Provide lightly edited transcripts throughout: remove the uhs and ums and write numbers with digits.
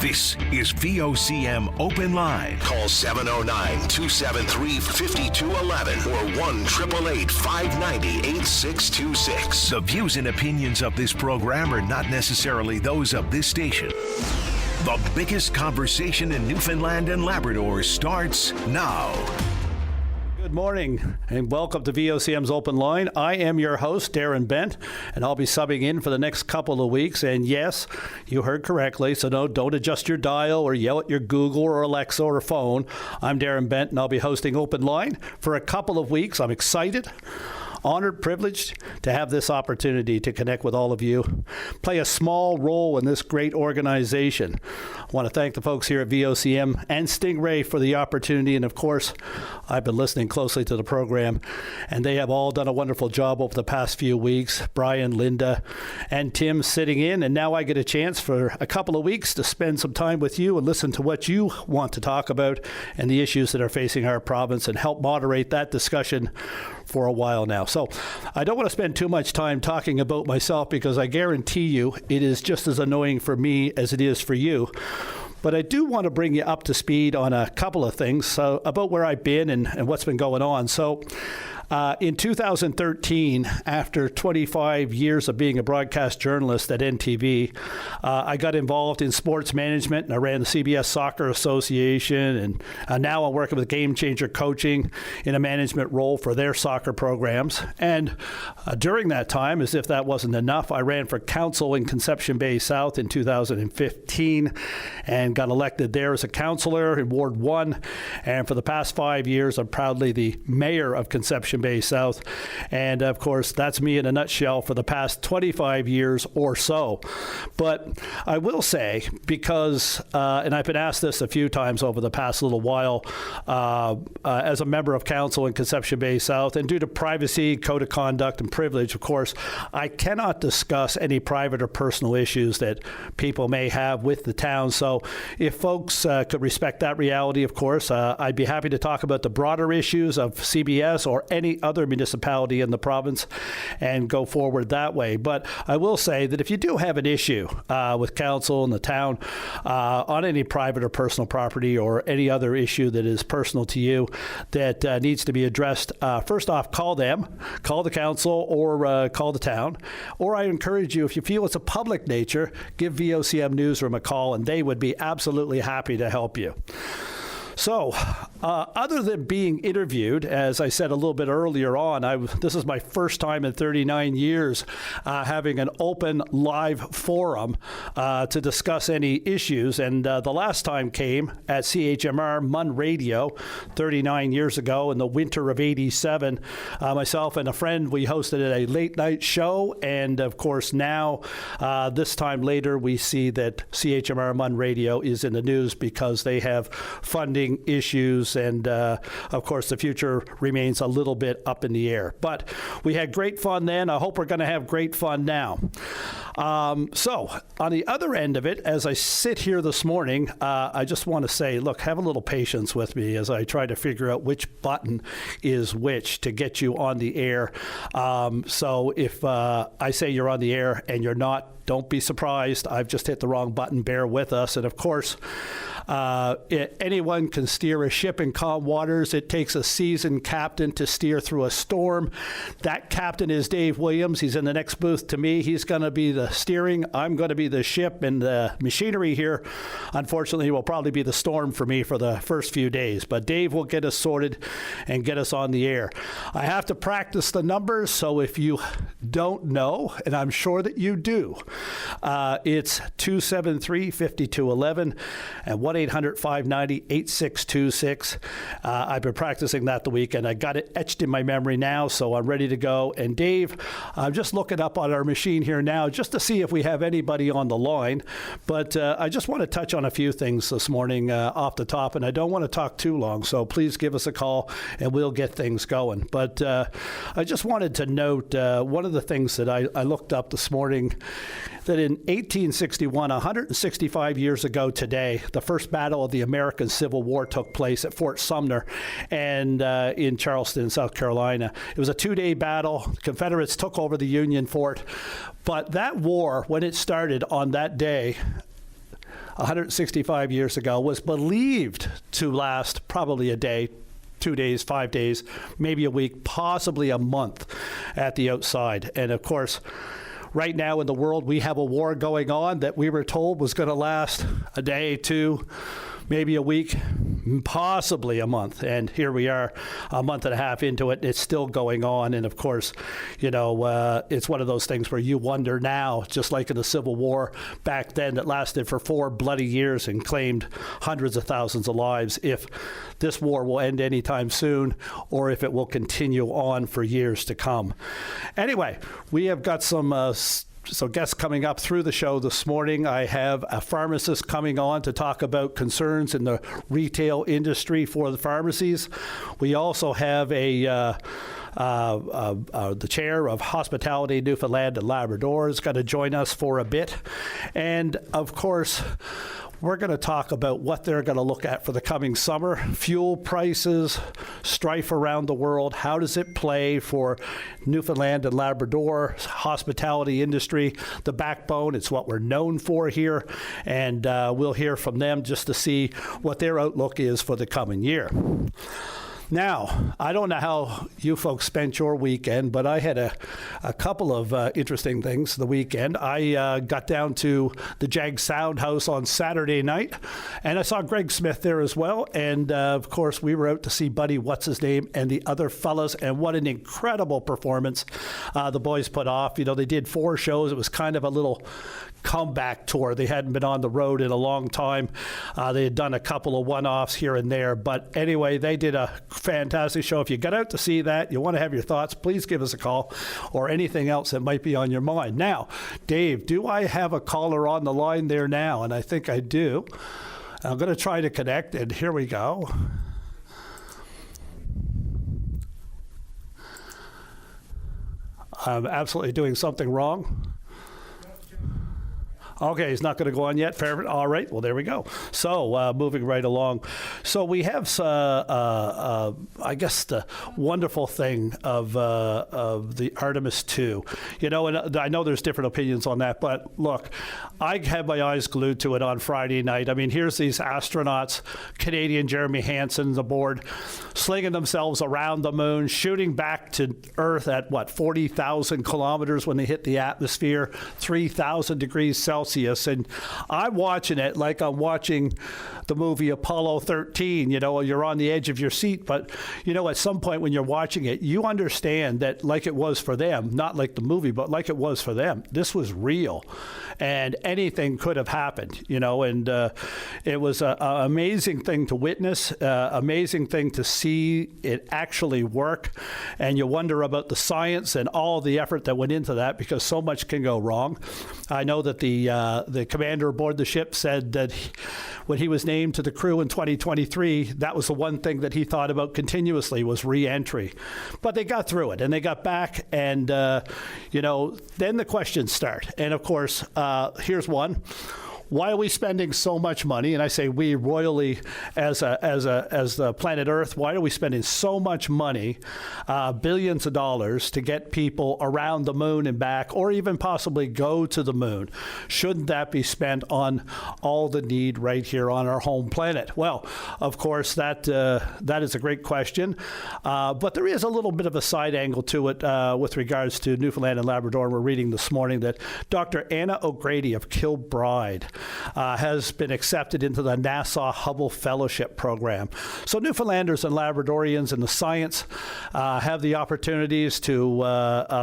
This is VOCM Open Line. Call 709-273-5211 or 1-888-590-8626. The views and opinions of this program are not necessarily those of this station. The biggest conversation in Newfoundland and Labrador starts now. Good morning and welcome to VOCM's Open Line. I am your host, Darren Bent, and I'll be subbing in for the next couple of weeks. And yes, you heard correctly, so don't adjust your dial or yell at your Google or Alexa or phone. I'm Darren Bent, and I'll be hosting Open Line for a couple of weeks. I'm excited, honored, privileged to have this opportunity to connect with all of you, play a small role in this great organization. I want to thank the folks here at VOCM and Stingray for the opportunity, and of course, I've been listening closely to the program, and they have all done a wonderful job over the past few weeks. Brian, Linda, and Tim sitting in, and now I get a chance for a couple of weeks to spend some time with you and listen to what you want to talk about and the issues that are facing our province and help moderate that discussion for a while now. So I don't want to spend too much time talking about myself because I guarantee you it is just as annoying for me as it is for you. But I do want to bring you up to speed on a couple of things about where I've been and what's been going on. So in 2013, after 25 years of being a broadcast journalist at NTV, I got involved in sports management, and I ran the CBS Soccer Association, and now I'm working with Game Changer Coaching in a management role for their soccer programs. And during that time, as if that wasn't enough, I ran for council in Conception Bay South in 2015 and got elected there as a councillor in Ward 1. And for the past 5 years, I'm proudly the mayor of Conception Bay South. And of course, that's me in a nutshell for the past 25 years or so. But I will say, because, and I've been asked this a few times over the past little while, as a member of council in Conception Bay South, and due to privacy, code of conduct, and privilege, of course, I cannot discuss any private or personal issues that people may have with the town. So if folks could respect that reality, of course, I'd be happy to talk about the broader issues of CBS or any other municipality in the province and go forward that way. But I will say that if you do have an issue with council and the town on any private or personal property or any other issue that is personal to you that needs to be addressed, first off, call them, call the council, or call the town. Or I encourage you, if you feel it's a public nature, give VOCM Newsroom a call, and they would be absolutely happy to help you. So, other than being interviewed, as I said a little bit earlier on, this is my first time in 39 years having an open live forum to discuss any issues. And the last time came at CHMR Mun Radio 39 years ago in the winter of '87. Myself and a friend, we hosted a late night show. And of course, now, this time later, we see that CHMR Mun Radio is in the news because they have funding issues, and of course the future remains a little bit up in the air. But we had great fun then. I hope we're going to have great fun now. So on the other end of it, as I sit here this morning, I just want to say, look, have a little patience with me as I try to figure out which button is which to get you on the air. So if I say you're on the air and you're not, don't be surprised. I've just hit the wrong button. Bear with us. And of course, anyone can steer a ship in calm waters. It takes a seasoned captain to steer through a storm. That captain is Dave Williams. He's in the next booth to me. He's going to be the steering. I'm going to be the ship, and the machinery here, unfortunately, will probably be the storm for me for the first few days. But Dave will get us sorted and get us on the air. I have to practice the numbers, so if you don't know, and I'm sure that you do, it's 273-5211 and 1-800-590-8626. I've been practicing that the weekend. I got it etched in my memory now, so I'm ready to go. And Dave, I'm just looking up on our machine here now just to see if we have anybody on the line. But I just want to touch on a few things this morning off the top, and I don't want to talk too long, so please give us a call and we'll get things going. But I just wanted to note one of the things that I looked up this morning, that in 1861, 165 years ago today, the first battle of the American Civil War took place at Fort Sumner and in Charleston, South Carolina. It was a 2-day battle. Confederates took over the Union fort. But that war, when it started on that day, 165 years ago was believed to last probably a day, 2 days, 5 days, maybe a week, possibly a month at the outside. And of course, right now in the world, we have a war going on that we were told was going to last a day, 2, maybe a week, possibly a month. And here we are a month and a half into it. It's still going on. And of course, it's one of those things where you wonder now, just like in the Civil War back then that lasted for 4 bloody years and claimed hundreds of thousands of lives, if this war will end anytime soon or if it will continue on for years to come. Anyway, we have got some guests coming up through the show this morning. I have a pharmacist coming on to talk about concerns in the retail industry for the pharmacies. We also have the chair of Hospitality Newfoundland and Labrador is going to join us for a bit. And of course, we're going to talk about what they're going to look at for the coming summer. Fuel prices, strife around the world. How does it play for Newfoundland and Labrador hospitality industry? The backbone, it's what we're known for here. And we'll hear from them just to see what their outlook is for the coming year. Now, I don't know how you folks spent your weekend, but I had a couple of interesting things the weekend. I got down to the Jag Sound House on Saturday night, and I saw Greg Smith there as well. And, of course, we were out to see Buddy What's-His-Name and the other fellas, and what an incredible performance the boys put off. They did 4 shows. It was kind of a little comeback tour. They hadn't been on the road in a long time. They had done a couple of one-offs here and there. But anyway, they did a fantastic show. If you got out to see that, you want to have your thoughts, please give us a call or anything else that might be on your mind. Now, Dave, do I have a caller on the line there now? And I think I do. I'm going to try to connect, and here we go. I'm absolutely doing something wrong. Okay, he's not going to go on yet. Fair. All right. Well, there we go. So moving right along. So we have, I guess, the wonderful thing of the Artemis II. And I know there's different opinions on that, but look, I had my eyes glued to it on Friday night. I mean, here's these astronauts, Canadian Jeremy Hansen's aboard, slinging themselves around the moon, shooting back to Earth at, 40,000 kilometers when they hit the atmosphere, 3,000 degrees Celsius. And I'm watching it like I'm watching the movie Apollo 13. You're on the edge of your seat, but, at some point when you're watching it, you understand that like it was for them, not like the movie, but like it was for them, this was real. And anything could have happened, and it was an amazing thing to witness, amazing thing to see it actually work. And you wonder about the science and all the effort that went into that, because so much can go wrong. I know that the commander aboard the ship said that when he was named to the crew in 2023, that was the one thing that he thought about continuously was re-entry. But they got through it, and they got back, and, then the questions start. And, of course, here's one. Why are we spending so much money? And I say we royally as the planet Earth. Why are we spending so much money, billions of dollars, to get people around the moon and back, or even possibly go to the moon? Shouldn't that be spent on all the need right here on our home planet? Well, of course, that is a great question, but there is a little bit of a side angle to it with regards to Newfoundland and Labrador. We're reading this morning that Dr. Anna O'Grady of Kilbride has been accepted into the NASA Hubble Fellowship Program. So Newfoundlanders and Labradorians in the science have the opportunities to,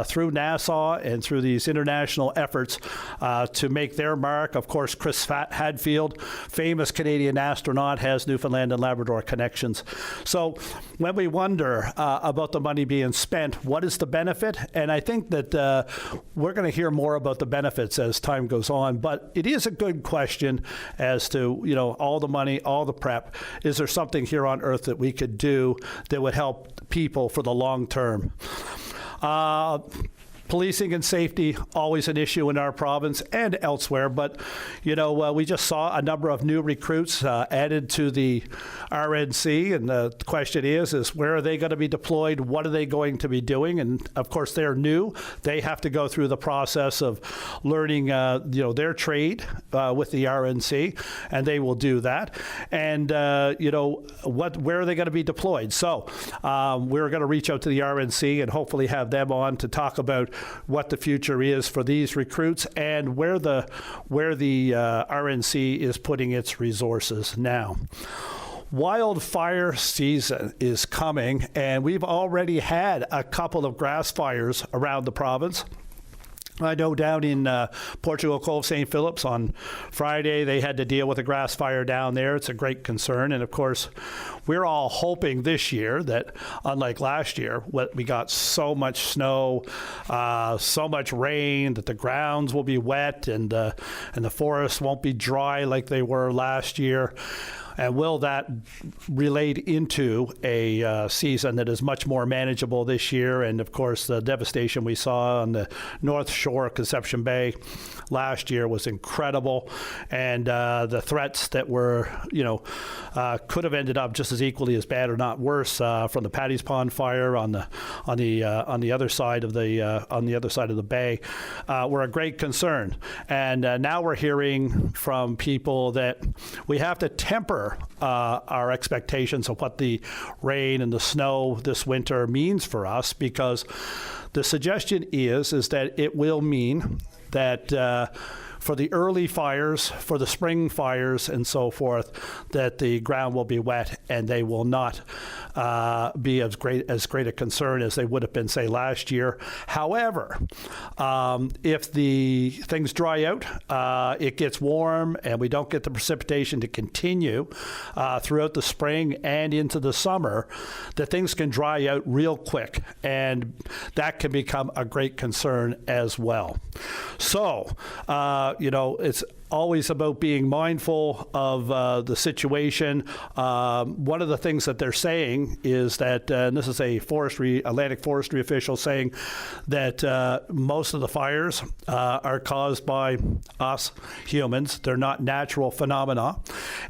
through NASA and through these international efforts, to make their mark. Of course, Chris Hadfield, famous Canadian astronaut, has Newfoundland and Labrador connections. So when we wonder about the money being spent, what is the benefit? And I think that we're going to hear more about the benefits as time goes on, but it is a good question as to, all the money, all the prep. Is there something here on Earth that we could do that would help people for the long term? Policing and safety, always an issue in our province and elsewhere, but, we just saw a number of new recruits added to the RNC, and the question is where are they going to be deployed? What are they going to be doing? And, of course, they're new. They have to go through the process of learning, their trade with the RNC, and they will do that. And, where are they going to be deployed? So we're going to reach out to the RNC and hopefully have them on to talk about what the future is for these recruits and where the RNC is putting its resources now. Wildfire season is coming, and we've already had a couple of grass fires around the province. I know down in Portugal Cove, St. Philip's on Friday, they had to deal with a grass fire down there. It's a great concern. And, of course, we're all hoping this year that, unlike last year, we got so much snow, so much rain, that the grounds will be wet and the forests won't be dry like they were last year. And will that relate into a season that is much more manageable this year? And, of course, the devastation we saw on the North Shore of Conception Bay last year was incredible. And the threats that were, could have ended up just as equally as bad or not worse from the Paddy's Pond fire on the other side of the bay were a great concern. And now we're hearing from people that we have to temper our expectations of what the rain and the snow this winter means for us, because the suggestion is that it will mean that for the early fires, for the spring fires and so forth, that the ground will be wet and they will not be as great a concern as they would have been, say, last year. However, if the things dry out, it gets warm and we don't get the precipitation to continue throughout the spring and into the summer, that things can dry out real quick, and that can become a great concern as well. So, it's always about being mindful of the situation. One of the things that they're saying is that, and this is a Atlantic forestry official saying that most of the fires are caused by us humans. They're not natural phenomena.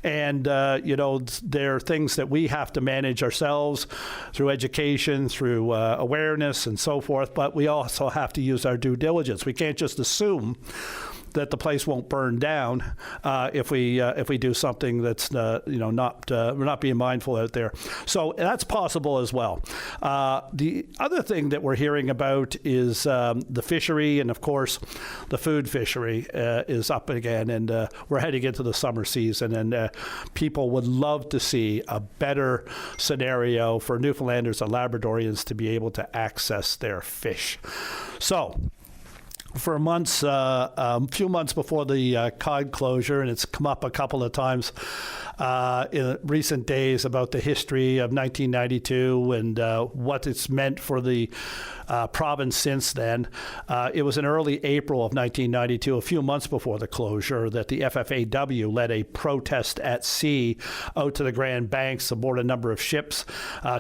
And, they're things that we have to manage ourselves through education, through awareness and so forth, but we also have to use our due diligence. We can't just assume that the place won't burn down if we do something that's we're not being mindful out there. So that's possible as well. The other thing that we're hearing about is the fishery, and of course the food fishery is up again, and we're heading into the summer season, and people would love to see a better scenario for Newfoundlanders and Labradorians to be able to access their fish. So, for months, a few months before the cod closure, and it's come up a couple of times in recent days about the history of 1992 and what it's meant for the province since then. It was in early April of 1992, a few months before the closure, that the FFAW led a protest at sea out to the Grand Banks aboard a number of ships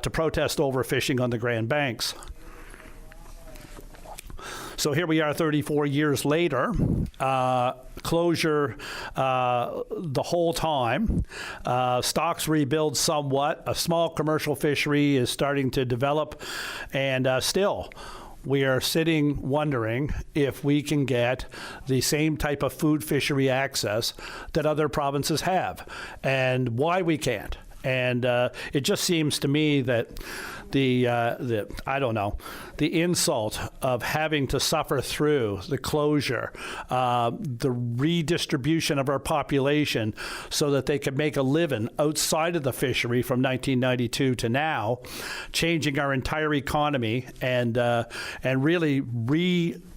to protest overfishing on the Grand Banks. So here we are 34 years later, closure the whole time. Stocks rebuild somewhat. A small commercial fishery is starting to develop, and still we are sitting wondering if we can get the same type of food fishery access that other provinces have, and why we can't. And it just seems to me that the insult of having to suffer through the closure, the redistribution of our population so that they could make a living outside of the fishery from 1992 to now, changing our entire economy and really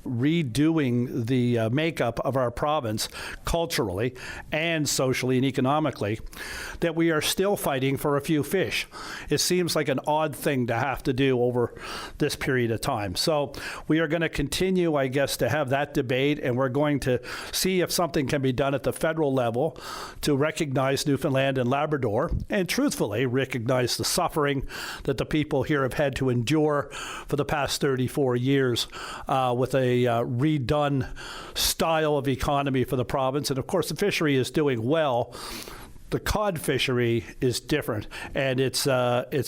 redoing the makeup of our province culturally and socially and economically, that we are still fighting fighting for a few fish. It seems like an odd thing to have to do over this period of time. So we are going to continue, I guess, to have that debate, and we're going to see if something can be done at the federal level to recognize Newfoundland and Labrador, and truthfully recognize the suffering that the people here have had to endure for the past 34 years with a redone style of economy for the province. And of course, the fishery is doing well. The cod fishery is different, and it's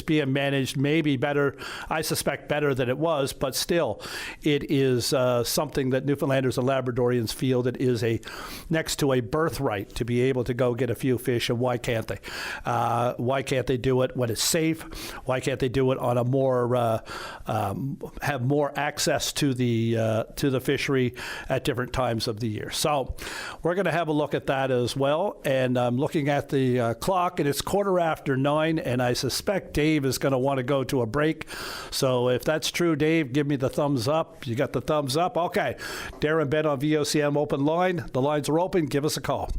being managed maybe better, I suspect better than it was, but still, it is something that Newfoundlanders and Labradorians feel that is next to a birthright to be able to go get a few fish, and why can't they? Why can't they do it when it's safe? Why can't they do it on a more have more access to the fishery at different times of the year? So we're going to have a look at that as well, and I'm looking at the clock, and it's 9:15, and I suspect Dave is going to want to go to a break. So if that's true, Dave, give me the thumbs up. You got the thumbs up? Okay. Darren Bent on VOCM Open Line. The lines are open. Give us a call.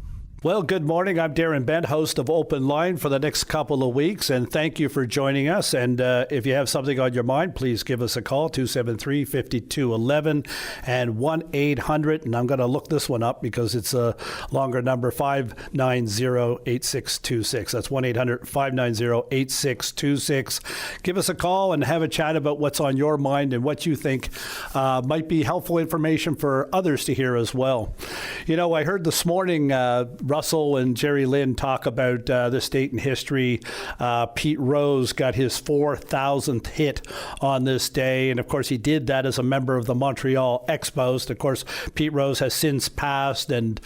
Well, good morning. I'm Darren Bent, host of Open Line for the next couple of weeks, and thank you for joining us. And if you have something on your mind, please give us a call, 273-5211 and 1-800, and I'm going to look this one up because it's a longer number, 590-8626. That's 1-800-590-8626. Give us a call and have a chat about what's on your mind and what you think might be helpful information for others to hear as well. You know, I heard this morning Russell and Jerry Lynn talk about this date in history. Pete Rose got his 4,000th hit on this day, and of course he did that as a member of the Montreal Expos. Of course, Pete Rose has since passed, and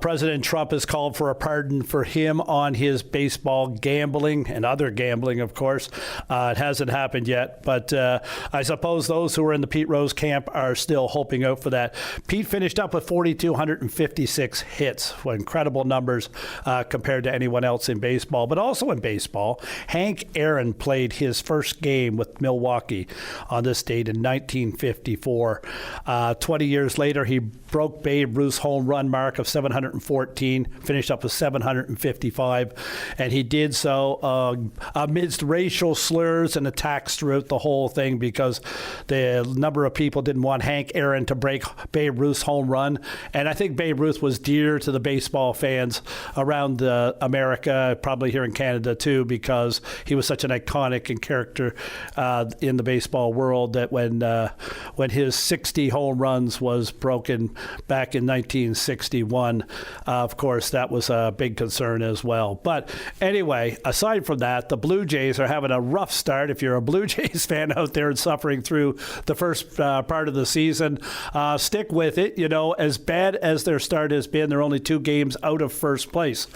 President Trump has called for a pardon for him on his baseball gambling and other gambling, of course. It hasn't happened yet, but I suppose those who are in the Pete Rose camp are still hoping out for that. Pete finished up with 4,256 hits. Incredible numbers compared to anyone else in baseball. But also in baseball, Hank Aaron played his first game with Milwaukee on this date in 1954. 20 years later, he broke Babe Ruth's home run mark of 714, finished up with 755, and he did so amidst racial slurs and attacks throughout the whole thing because the number of people didn't want Hank Aaron to break Babe Ruth's home run. And I think Babe Ruth was dear to the baseball fans around America, probably here in Canada too, because he was such an iconic and character in the baseball world that when his 60 home runs was broken back in 1961, of course, that was a big concern as well. But anyway, aside from that, the Blue Jays are having a rough start. If you're a Blue Jays fan out there and suffering through the first part of the season, stick with it. You know, as bad as their start has been, they're only 2 games out of first place.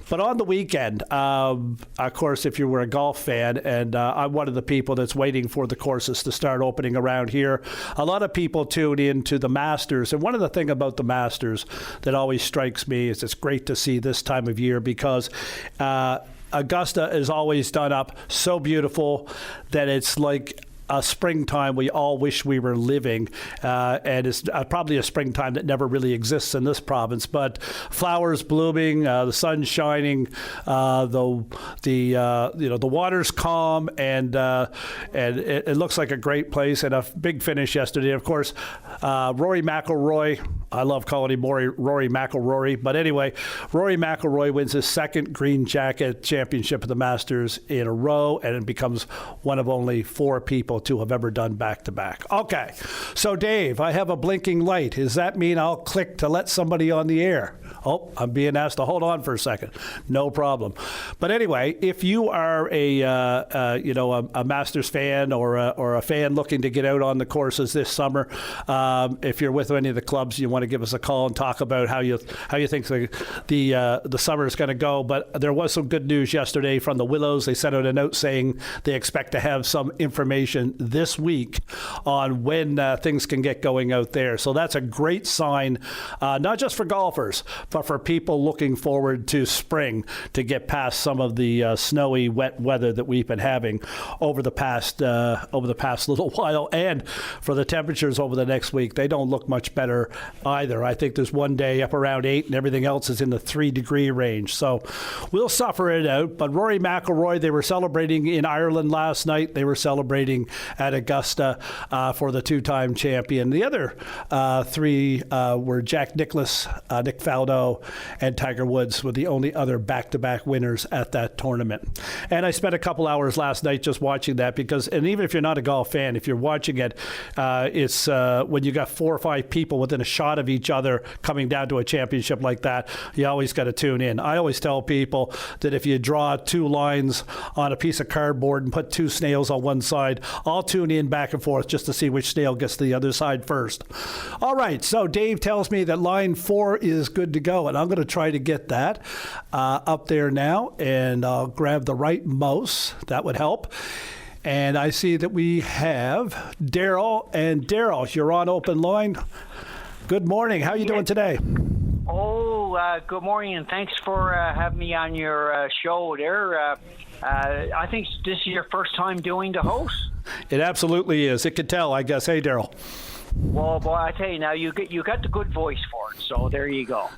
But on the weekend, of course, if you were a golf fan, and I'm one of the people that's waiting for the courses to start opening around here, a lot of people tune into the Masters. And one of the things about the Masters that always strikes me is it's great to see this time of year because Augusta is always done up so beautiful that it's like a springtime we all wish we were living, and it's probably a springtime that never really exists in this province. But flowers blooming, the sun shining, the water's calm, and it looks like a great place. And a big finish yesterday. Of course, Rory McIlroy. I love calling him Rory McIlroy, but anyway, Rory McIlroy wins his second green jacket championship of the Masters in a row, and it becomes one of only 4 people to have ever done back-to-back. Okay, so Dave, I have a blinking light. Does that mean I'll click to let somebody on the air? Oh, I'm being asked to hold on for a second. No problem. But anyway, if you are a Masters fan or a fan looking to get out on the courses this summer, if you're with any of the clubs, you want to give us a call and talk about how you think the summer is going to go. But there was some good news yesterday from the Willows. They sent out a note saying they expect to have some information this week on when things can get going out there. So that's a great sign, not just for golfers, but for people looking forward to spring to get past some of the snowy, wet weather that we've been having over the past little while, and for the temperatures over the next week. They don't look much better either. I think there's one day up around 8 and everything else is in the 3-degree range. So we'll suffer it out. But Rory McIlroy, they were celebrating in Ireland last night. They were celebrating at Augusta for the two-time champion. The other three were Jack Nicklaus, Nick Faldo, and Tiger Woods were the only other back-to-back winners at that tournament. And I spent a couple hours last night just watching that because, and even if you're not a golf fan, if you're watching it, it's when you got 4 or 5 people within a shot of each other coming down to a championship like that, you always got to tune in. I always tell people that if you draw 2 lines on a piece of cardboard and put 2 snails on one side, I'll tune in back and forth just to see which snail gets to the other side first. All right, so Dave tells me that line 4 is good to go, and I'm going to try to get that up there now, and I'll grab the right mouse. That would help. And I see that we have Daryl. And Daryl, you're on open line. Good morning. How are you doing today? Good morning, and thanks for having me on your show there. I think this is your first time doing the host. It absolutely is. It could tell, I guess. Hey, Daryl. Well, boy, I tell you now, you got the good voice for it, so there you go.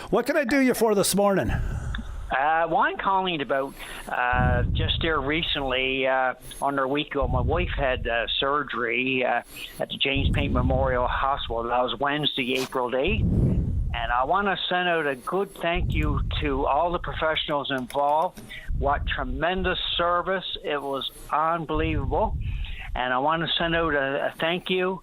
What can I do you for this morning? Well, I'm calling about just there recently, under a week ago, my wife had surgery at the James Paint Memorial Hospital. That was Wednesday, April 8th. And I want to send out a good thank you to all the professionals involved. What tremendous service. It was unbelievable. And I want to send out a thank you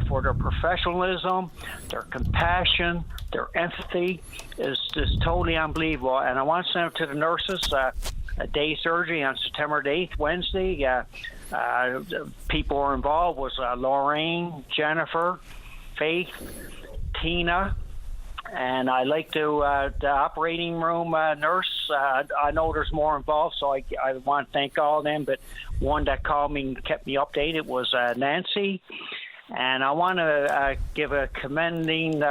for their professionalism, their compassion, their empathy is just totally unbelievable. And I want to send it to the nurses. A day surgery on September 8th, Wednesday. People were involved was Lorraine, Jennifer, Faith, Tina, and I like to the operating room nurse. I know there's more involved, so I want to thank all of them. But one that called me and kept me updated was Nancy. And I want to give a commending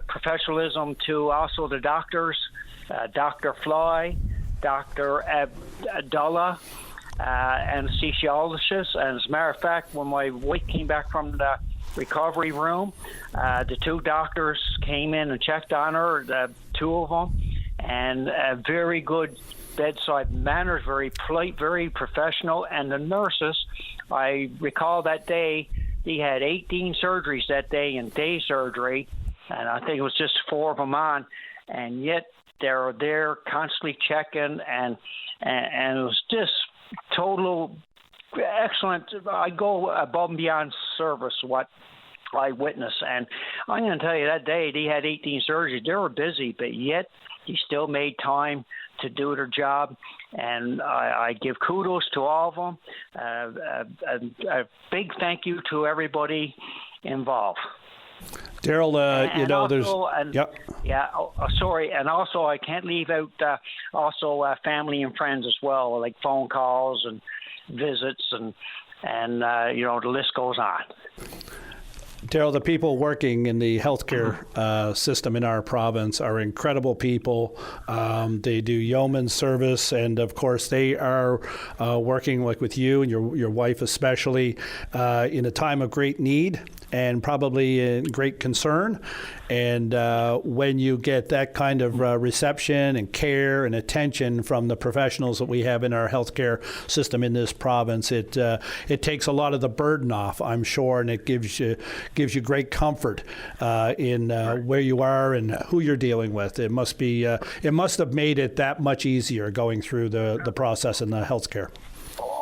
professionalism to also the doctors, Dr. Fly, Dr. Abdullah, anesthesiologist. And as a matter of fact, when my wife came back from the recovery room, the 2 doctors came in and checked on her, the 2 of them, and very good bedside manners, very polite, very professional. And the nurses, I recall that day, he had 18 surgeries that day in day surgery, and I think it was just 4 of them on, and yet they're there constantly checking, and it was just total excellent. I go above and beyond service what I witnessed, and I'm going to tell you that day he had 18 surgeries. They were busy, but yet he still made time to do their job, and I give kudos to all of them. A big thank you to everybody involved. Daryl, sorry, and also I can't leave out family and friends as well, like phone calls and visits, and the list goes on. Daryl, the people working in the healthcare system in our province are incredible people. They do yeoman service, and of course, they are working like with you and your wife especially in a time of great need and probably in great concern. And when you get that kind of reception and care and attention from the professionals that we have in our healthcare system in this province, it takes a lot of the burden off, I'm sure, and it gives you great comfort in where you are and who you're dealing with. It must have made it that much easier going through the process in the healthcare.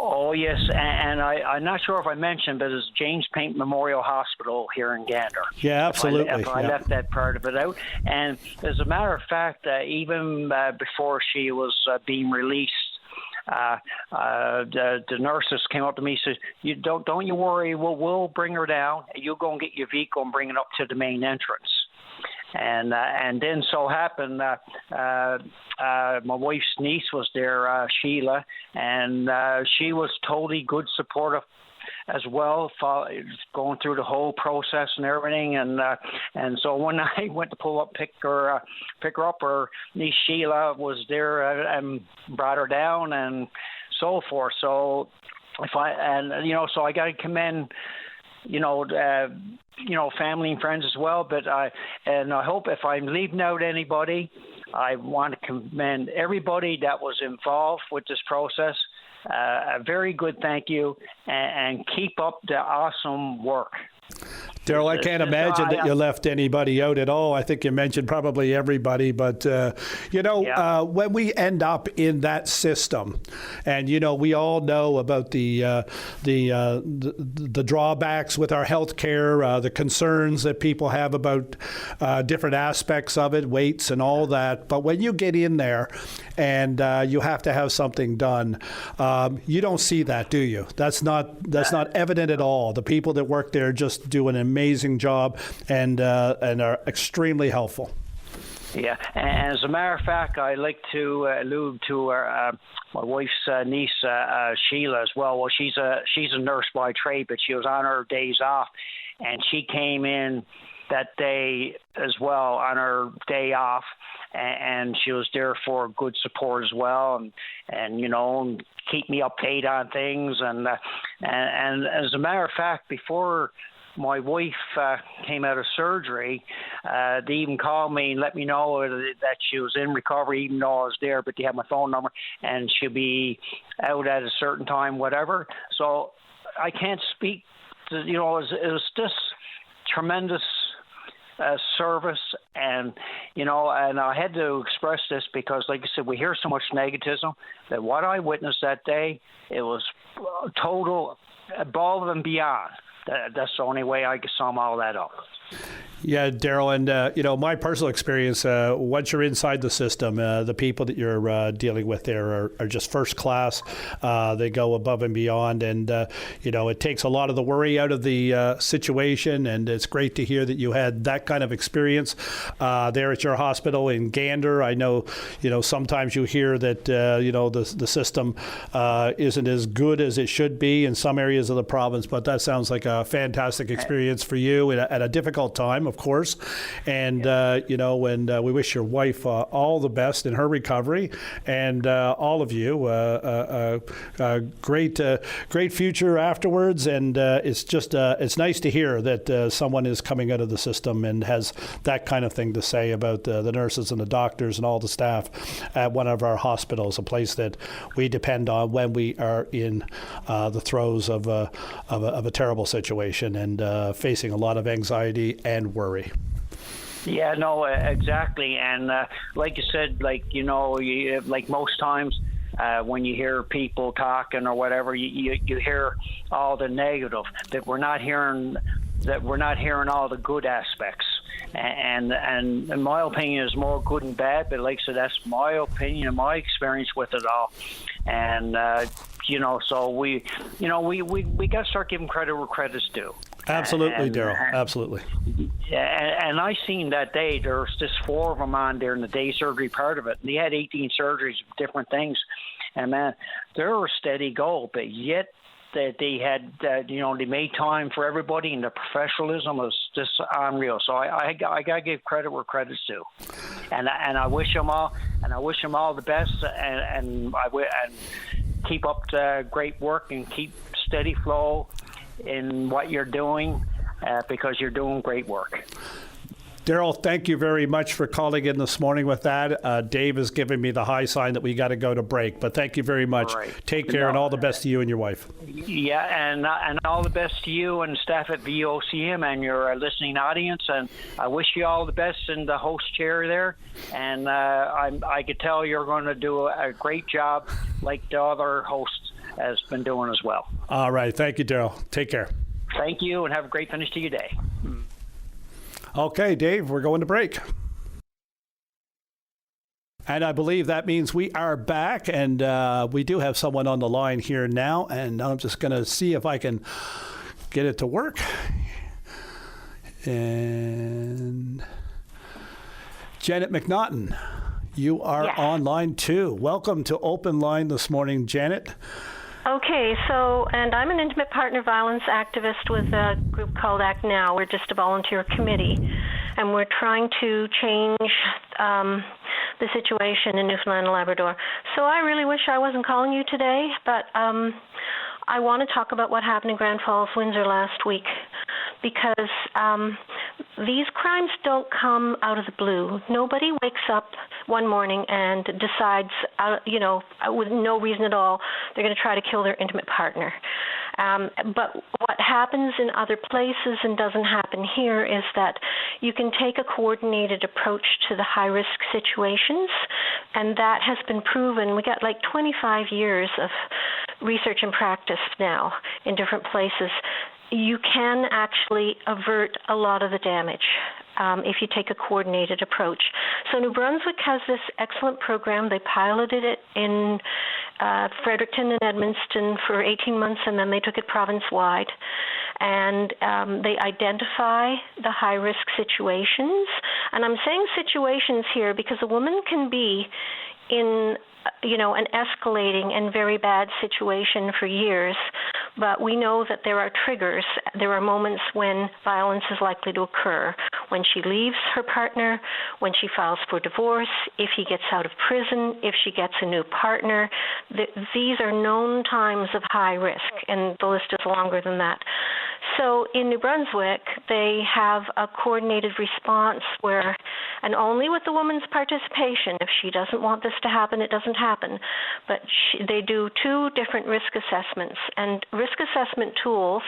Oh, yes, and I'm not sure if I mentioned, but it's James Paint Memorial Hospital here in Gander. Yeah, absolutely. I left that part of it out. And as a matter of fact, even before she was being released, the nurses came up to me and said, don't you worry, we'll bring her down. You go and get your vehicle and bring it up to the main entrance. And then so happened, my wife's niece was there, Sheila, and she was totally good, supportive as well, going through the whole process and everything. And so when I went to pick her up, her niece Sheila was there and brought her down and so forth. So so I got to commend family and friends as well. But I hope if I'm leaving out anybody, I want to commend everybody that was involved with this process. A very good thank you, and keep up the awesome work. Daryl, I can't imagine that you left anybody out at all. I think you mentioned probably everybody, but when we end up in that system, and we all know about the drawbacks with our health care, the concerns that people have about different aspects of it, weights and all that. But when you get in there and you have to have something done, you don't see that, do you? That's not evident at all. The people that work there just do an amazing job and are extremely helpful. Yeah, and as a matter of fact, I like to allude to my wife's niece, Sheila, as well. Well, she's a nurse by trade, but she was on her days off, and she came in that day as well on her day off, and she was there for good support as well, and keep me updated on things, and as a matter of fact, before my wife came out of surgery, they even called me and let me know that she was in recovery, even though I was there, but they had my phone number, and she'll be out at a certain time, whatever. So I can't speak to, it was just tremendous service, and and I had to express this because, like I said, we hear so much negativism, that what I witnessed that day, it was total above and beyond. That's the only way I could sum all that up. Yeah, Daryl, and my personal experience, once you're inside the system, the people that you're dealing with there are just first class. They go above and beyond, and it takes a lot of the worry out of the situation, and it's great to hear that you had that kind of experience there at your hospital in Gander. I know, sometimes you hear that the system isn't as good as it should be in some areas of the province, but that sounds like a fantastic experience for you at a difficult time, of course, and we wish your wife all the best in her recovery, and all of you great future afterwards. And it's nice to hear that someone is coming out of the system and has that kind of thing to say about the nurses and the doctors and all the staff at one of our hospitals, a place that we depend on when we are in the throes of a terrible situation and facing a lot of anxiety and worry. Yeah, no, exactly. And like you said, like most times when you hear people talking or whatever, you hear all the negative, that we're not hearing all the good aspects. And in my opinion, is more good and bad. But like I said, that's my opinion and my experience with it all. And so we got to start giving credit where credit's due. Absolutely, Daryl. Absolutely. Yeah, and I seen that day, there was just 4 of them on there in the day surgery part of it. They had 18 surgeries, different things. And, man, they were steady go, but yet that they had, they made time for everybody, and the professionalism was just unreal. So I got to give credit where credit's due. And I wish them all the best, and keep up the great work and keep steady flow in what you're doing, because you're doing great work. Daryl, thank you very much for calling in this morning with that. Dave has given me the high sign that we got to go to break, but thank you very much. Right. Take care, and all the best to you and your wife. Yeah, and all the best to you and staff at VOCM and your listening audience, and I wish you all the best in the host chair there, and I could tell you're going to do a great job like the other hosts has been doing as well. All right. Thank you, Daryl. Take care. Thank you, and have a great finish to your day. Okay, Dave, we're going to break. And I believe that means we are back, and we do have someone on the line here now, and I'm just going to see if I can get it to work. And Janet McNaughton, you are on line 2. Welcome to Open Line this morning, Janet. Okay, and I'm an intimate partner violence activist with a group called Act Now. We're just a volunteer committee, and we're trying to change the situation in Newfoundland and Labrador. So I really wish I wasn't calling you today, but I want to talk about what happened in Grand Falls, Windsor last week. because these crimes don't come out of the blue. Nobody wakes up one morning and decides, with no reason at all, they're going to try to kill their intimate partner. But what happens in other places and doesn't happen here is that you can take a coordinated approach to the high-risk situations, and that has been proven. We got like 25 years of research and practice now in different places. You can actually avert a lot of the damage if you take a coordinated approach. So New Brunswick has this excellent program. They piloted it in Fredericton and Edmundston for 18 months, and then they took it province-wide. And they identify the high-risk situations. And I'm saying situations here because a woman can be in an escalating and very bad situation for years, but we know that there are triggers. There are moments when violence is likely to occur. When she leaves her partner, when she files for divorce, if he gets out of prison, if she gets a new partner. These are known times of high risk, and the list is longer than that. So in New Brunswick, they have a coordinated response where, and only with the woman's participation, if she doesn't want this to happen, it doesn't happen. But they do 2 different risk assessments, and risk assessment tools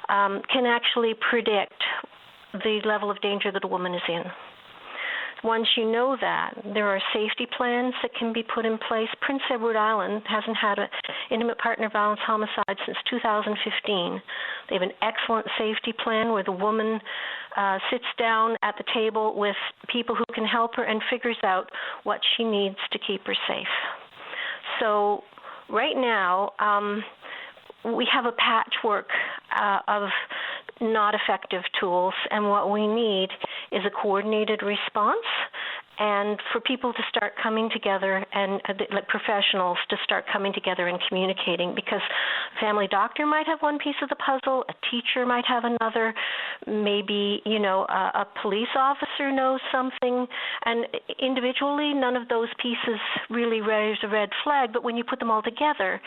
can actually predict the level of danger that a woman is in. Once you know that, there are safety plans that can be put in place. Prince Edward Island hasn't had an intimate partner violence homicide since 2015. They have an excellent safety plan where the woman sits down at the table with people who can help her and figures out what she needs to keep her safe. So right now, we have a patchwork of not effective tools, and what we need is a coordinated response and for people to start coming together and like professionals to start coming together and communicating, because a family doctor might have one piece of the puzzle, a teacher might have another, maybe, a police officer knows something, and individually none of those pieces really raise a red flag, but when you put them all together,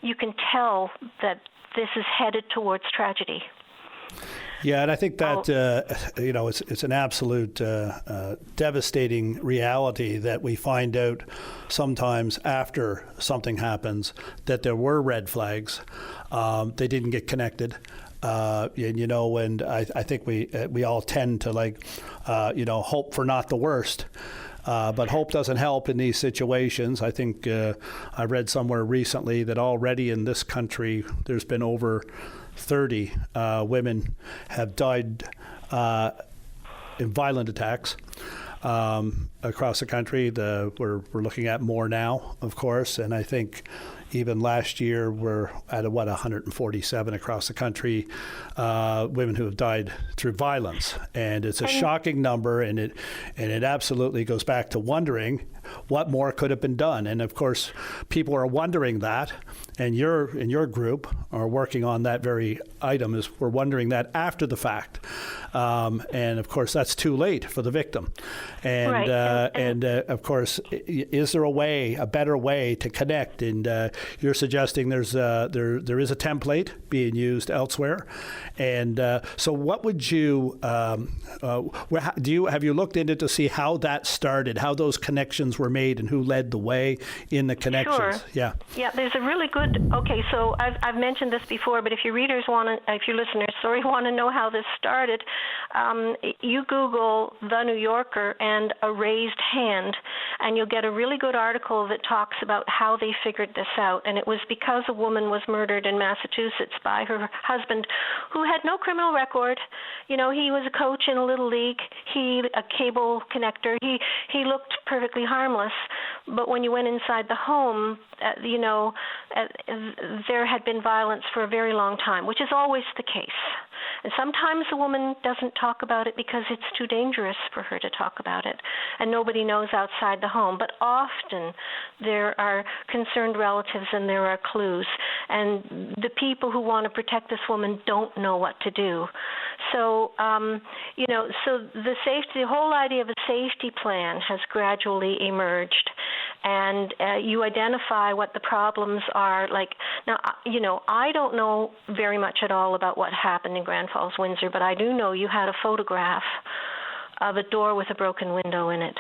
you can tell that this is headed towards tragedy. Yeah, and I think that it's an absolute devastating reality that we find out sometimes after something happens that there were red flags. They didn't get connected. And I think we all tend to hope for not the worst. But hope doesn't help in these situations. I think I read somewhere recently that already in this country there's been over 30 women have died in violent attacks across the country. We're looking at more now, of course, and I think even last year we're at 147 across the country, women who have died through violence, and it's a shocking number, and it absolutely goes back to wondering what more could have been done. And of course, people are wondering that, and your group are working on that very item. We're wondering that after the fact, and of course that's too late for the victim. And right. Of course, is there a better way to connect? And you're suggesting there is a template being used elsewhere. And so, what would you have you looked into to see how that started, how those connections were made, and who led the way in the connections? Sure. Yeah. There's a really good. Okay, so I've mentioned this before, but if your listeners want to know how this started, you Google The New Yorker and a raised hand, and you'll get a really good article that talks about how they figured this out. And it was because a woman was murdered in Massachusetts by her husband, who had no criminal record. He was a coach in a little league. A cable connector. He looked perfectly harmless. But when you went inside the home, there had been violence for a very long time, which is always the case. And sometimes the woman doesn't talk about it because it's too dangerous for her to talk about it, and nobody knows outside the home. But often there are concerned relatives and there are clues, and the people who want to protect this woman don't know what to do. So, so the whole idea of a safety plan has gradually emerged. and you identify what the problems are. Like, now, I don't know very much at all about what happened in Grand Falls, Windsor, but I do know you had a photograph of a door with a broken window in it.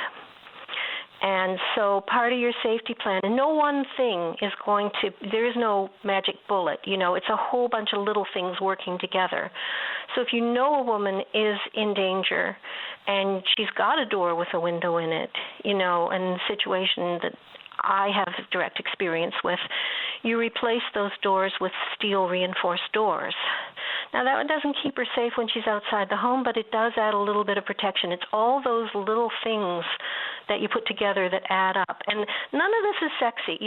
And so part of your safety plan, and no one thing is going to, there is no magic bullet, it's a whole bunch of little things working together. So if you know a woman is in danger and she's got a door with a window in it, and the situation that I have direct experience with, you replace those doors with steel reinforced doors. Now, that one doesn't keep her safe when she's outside the home, but it does add a little bit of protection. It's all those little things that you put together that add up. And none of this is sexy,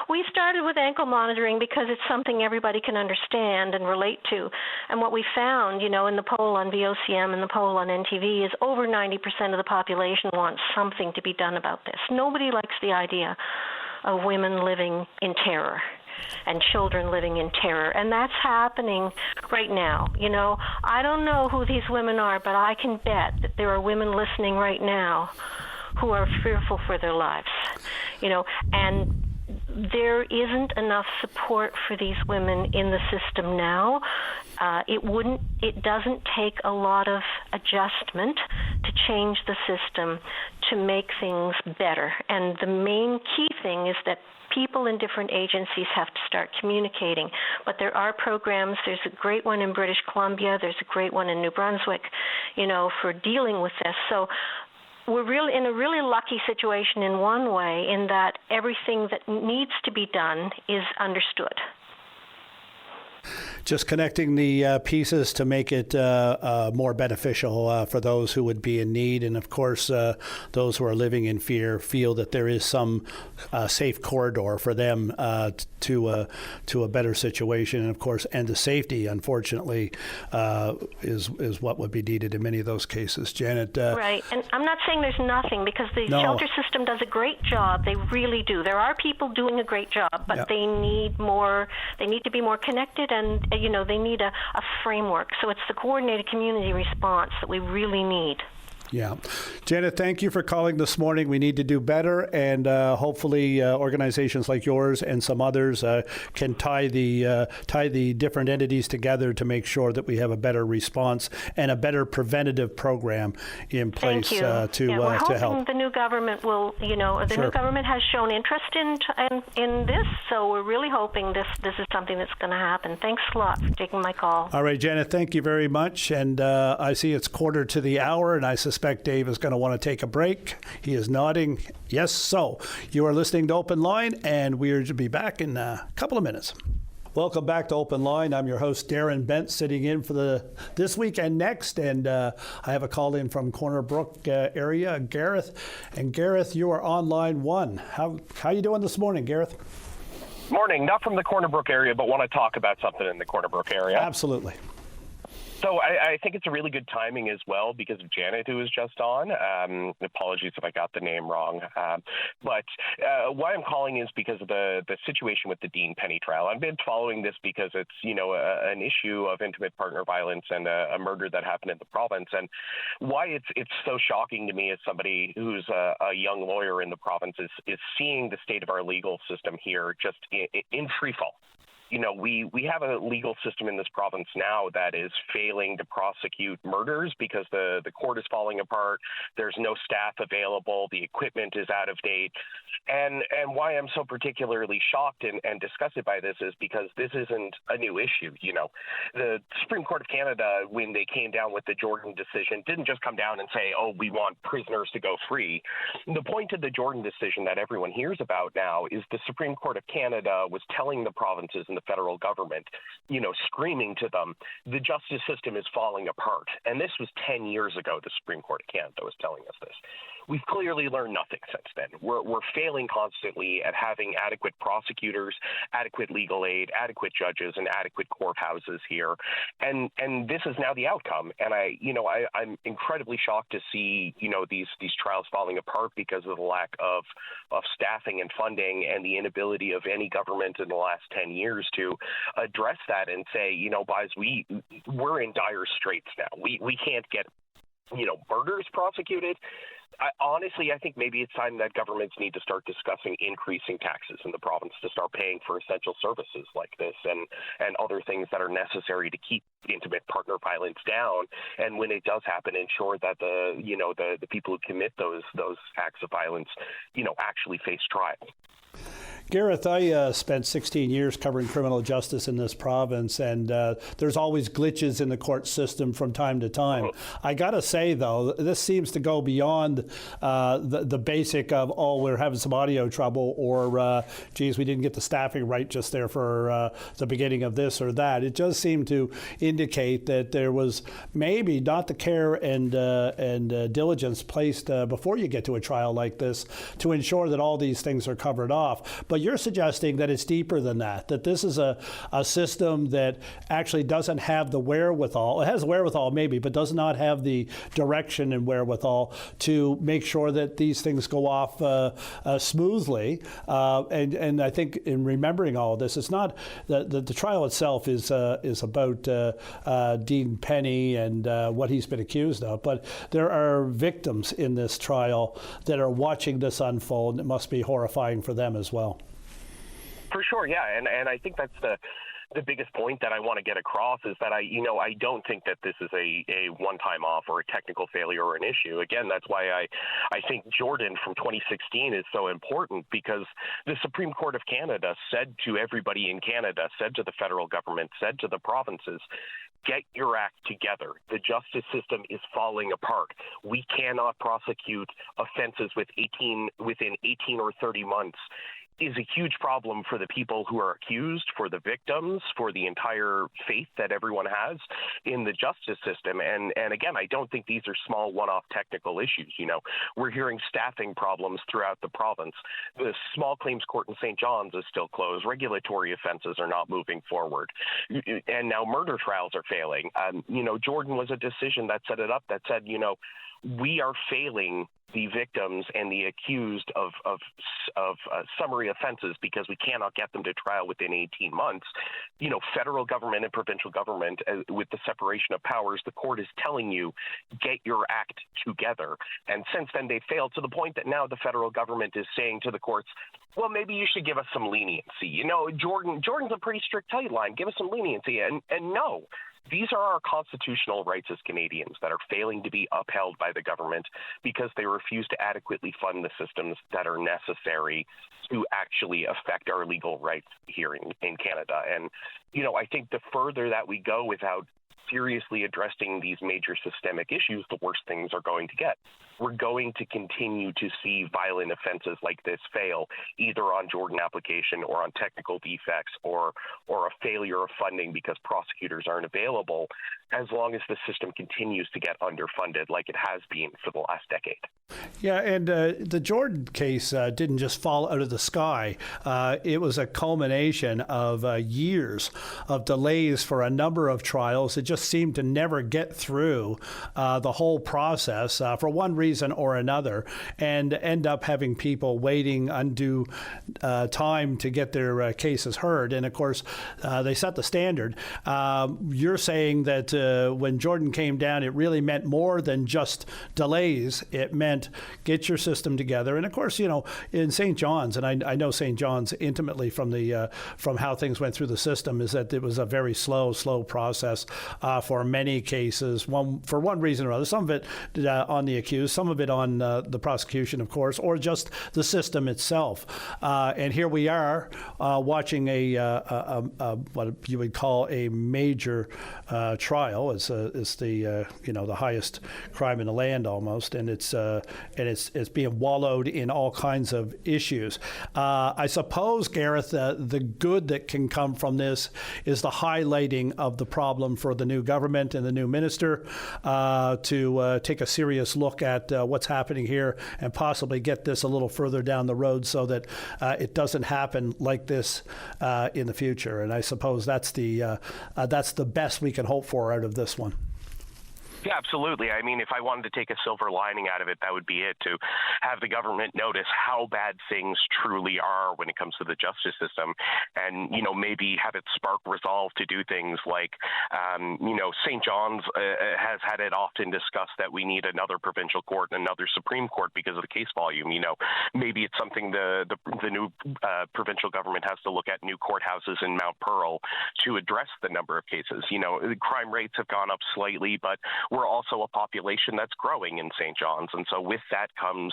We started with ankle monitoring because it's something everybody can understand and relate to. And what we found, in the poll on VOCM and the poll on NTV is over 90% of the population wants something to be done about this. Nobody likes the idea of women living in terror and children living in terror. And that's happening right now. I don't know who these women are, but I can bet that there are women listening right now who are fearful for their lives, and there isn't enough support for these women in the system now. It doesn't take a lot of adjustment to change the system to make things better. And the main key thing is that people in different agencies have to start communicating. But there are programs. There's a great one in British Columbia. There's a great one in New Brunswick, for dealing with this. So we're really in a really lucky situation in one way, in that everything that needs to be done is understood. Just connecting the pieces to make it more beneficial for those who would be in need. And of course, those who are living in fear feel that there is some safe corridor for them to a better situation. And of course, and the safety, unfortunately, is what would be needed in many of those cases. Janet? Right. And I'm not saying there's nothing, because the shelter system does a great job. They really do. There are people doing a great job, but they need more. They need to be more connected, and they need a framework. So it's the coordinated community response that we really need. Yeah. Janet, thank you for calling this morning. We need to do better, and hopefully organizations like yours and some others can tie the different entities together to make sure that we have a better response and a better preventative program in place to help. We're hoping the new government will, the new government has shown interest in this, so we're really hoping this is something that's going to happen. Thanks a lot for taking my call. All right, Janet, thank you very much. And I see it's 1:45, and I suspect Dave is going to want to take a break. He is nodding. Yes, so you are listening to Open Line, and we're to be back in a couple of minutes. Welcome back to Open Line. I'm your host, Darren Bent, sitting in for this week and next, and I have a call in from Corner Brook area, Gareth. And Gareth, you are on line one. How you doing this morning, Gareth? Morning. Not from the Corner Brook area, but want to talk about something in the Corner Brook area. Absolutely. So I think it's a really good timing as well because of Janet, who was just on. Apologies if I got the name wrong. But why I'm calling is because of the situation with the Dean Penny trial. I've been following this because it's, an issue of intimate partner violence and a murder that happened in the province. And why it's so shocking to me as somebody who's a young lawyer in the province is seeing the state of our legal system here just in free fall. We have a legal system in this province now that is failing to prosecute murders because the court is falling apart. There's no staff available. The equipment is out of date. And why I'm so particularly shocked and disgusted by this is because this isn't a new issue. The Supreme Court of Canada, when they came down with the Jordan decision, didn't just come down and say, oh, we want prisoners to go free. The point of the Jordan decision that everyone hears about now is the Supreme Court of Canada was telling the provinces and the federal government, screaming to them, the justice system is falling apart. And this was 10 years ago, the Supreme Court of Canada was telling us this. We've clearly learned nothing since then. We're failing constantly at having adequate prosecutors, adequate legal aid, adequate judges, and adequate courthouses here. And this is now the outcome. And I'm incredibly shocked to see, these trials falling apart because of the lack of staffing and funding and the inability of any government in the last 10 years to address that and say, guys, we're in dire straits now. We can't get murders prosecuted. Honestly, I think maybe it's time that governments need to start discussing increasing taxes in the province to start paying for essential services like this and other things that are necessary to keep intimate partner violence down. And when it does happen, ensure that the people who commit those acts of violence, actually face trial. Gareth, I spent 16 years covering criminal justice in this province, and there's always glitches in the court system from time to time. I got to say, though, this seems to go beyond the basic of, we're having some audio trouble, or, geez, we didn't get the staffing right just there for the beginning of this or that. It does seem to indicate that there was maybe not the care and diligence placed before you get to a trial like this to ensure that all these things are covered off. But you're suggesting that it's deeper than that this is a system that actually doesn't have the wherewithal. It has the wherewithal maybe, but does not have the direction and wherewithal to make sure that these things go off smoothly. And I think in remembering all of this, it's not the trial itself is about Dean Penny and what he's been accused of, but there are victims in this trial that are watching this unfold. It must be horrifying for them as well. For sure, yeah, and I think that's the biggest point that I want to get across is that I don't think that this is a one-time off or a technical failure or an issue. Again, that's why I think Jordan from 2016 is so important, because the Supreme Court of Canada said to everybody in Canada, said to the federal government, said to the provinces, get your act together. The justice system is falling apart. We cannot prosecute offenses within 18 or 30 months. Is a huge problem for the people who are accused, for the victims, for the entire faith that everyone has in the justice system. And again, I don't think these are small one-off technical issues. We're hearing staffing problems throughout the province. The small claims court in St. John's is still closed. Regulatory offenses are not moving forward. And now murder trials are failing. Jordan was a decision that set it up that said, we are failing the victims and the accused of summary offenses because we cannot get them to trial within 18 months. Federal government and provincial government, with the separation of powers, the court is telling you, get your act together. And since then, they failed to the point that now the federal government is saying to the courts, well, maybe you should give us some leniency. Jordan's a pretty strict tight line. Give us some leniency. And no. These are our constitutional rights as Canadians that are failing to be upheld by the government because they refuse to adequately fund the systems that are necessary to actually affect our legal rights here in Canada. And, I think the further that we go without seriously addressing these major systemic issues, the worse things are going to get. We're going to continue to see violent offenses like this fail, either on Jordan application or on technical defects or a failure of funding because prosecutors aren't available, as long as the system continues to get underfunded like it has been for the last decade. Yeah, and the Jordan case didn't just fall out of the sky. It was a culmination of years of delays for a number of trials. It just seemed to never get through the whole process for one reason or another, and end up having people waiting undue time to get their cases heard. And of course, they set the standard. You're saying that when Jordan came down, it really meant more than just delays. It meant get your system together. And of course, in St. John's, and I know St. John's intimately from how things went through the system, is that it was a very slow process for many cases, for one reason or other. Some of it on the accused, some of it on the prosecution, of course, or just the system itself. And here we are watching what you would call a major trial. It's the highest crime in the land almost, and it's being wallowed in all kinds of issues. I suppose, Gareth, the good that can come from this is the highlighting of the problem for the new government and the new minister to take a serious look at what's happening here and possibly get this a little further down the road so that it doesn't happen like this in the future. And I suppose that's the best we can hope for out of this one. Yeah, absolutely. I mean, if I wanted to take a silver lining out of it, that would be it, to have the government notice how bad things truly are when it comes to the justice system, and, maybe have it spark resolve to do things like, St. John's has had it often discussed that we need another provincial court and another Supreme Court because of the case volume. Maybe it's something the new provincial government has to look at, new courthouses in Mount Pearl to address the number of cases. Crime rates have gone up slightly, but we're also a population that's growing in St. John's. And so with that comes,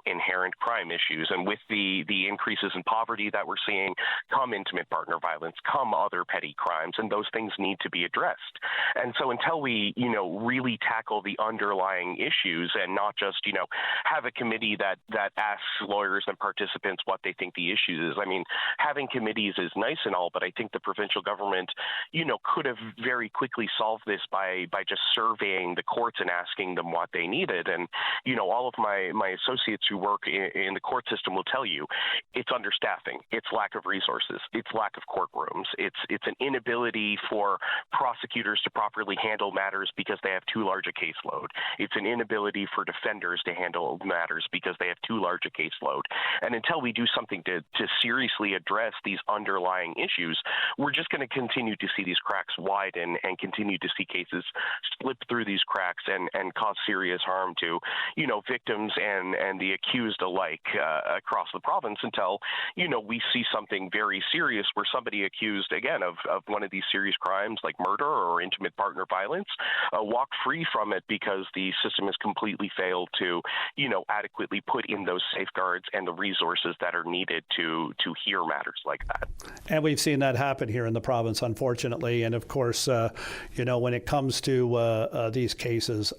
inherent crime issues. And with the increases in poverty that we're seeing, come intimate partner violence, come other petty crimes, and those things need to be addressed. And so until we, really tackle the underlying issues and not just, have a committee that asks lawyers and participants what they think the issues is. I mean, having committees is nice and all, but I think the provincial government, could have very quickly solved this by just surveying the courts and asking them what they needed. And, all of my associates who work in the court system will tell you it's understaffing, it's lack of resources, it's lack of courtrooms, it's an inability for prosecutors to properly handle matters because they have too large a caseload. It's an inability for defenders to handle matters because they have too large a caseload. And until we do something to seriously address these underlying issues, we're just going to continue to see these cracks widen and continue to see cases slip through these cracks and cause serious harm to, victims and the accused alike across the province until, we see something very serious where somebody accused, again, of one of these serious crimes like murder or intimate partner violence walk free from it because the system has completely failed to, adequately put in those safeguards and the resources that are needed to hear matters like that. And we've seen that happen here in the province, unfortunately. And of course, when it comes to these cases,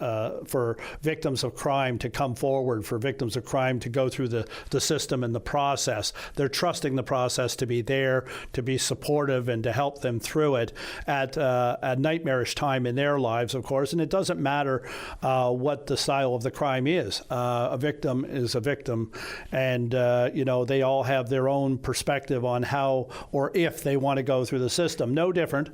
for victims of crime to come forward, for victims of crime to go through the system and the process, they're trusting the process to be there, to be supportive, and to help them through it at a nightmarish time in their lives, of course. And it doesn't matter what the style of the crime is. A victim is a victim, and they all have their own perspective on how or if they want to go through the system. No different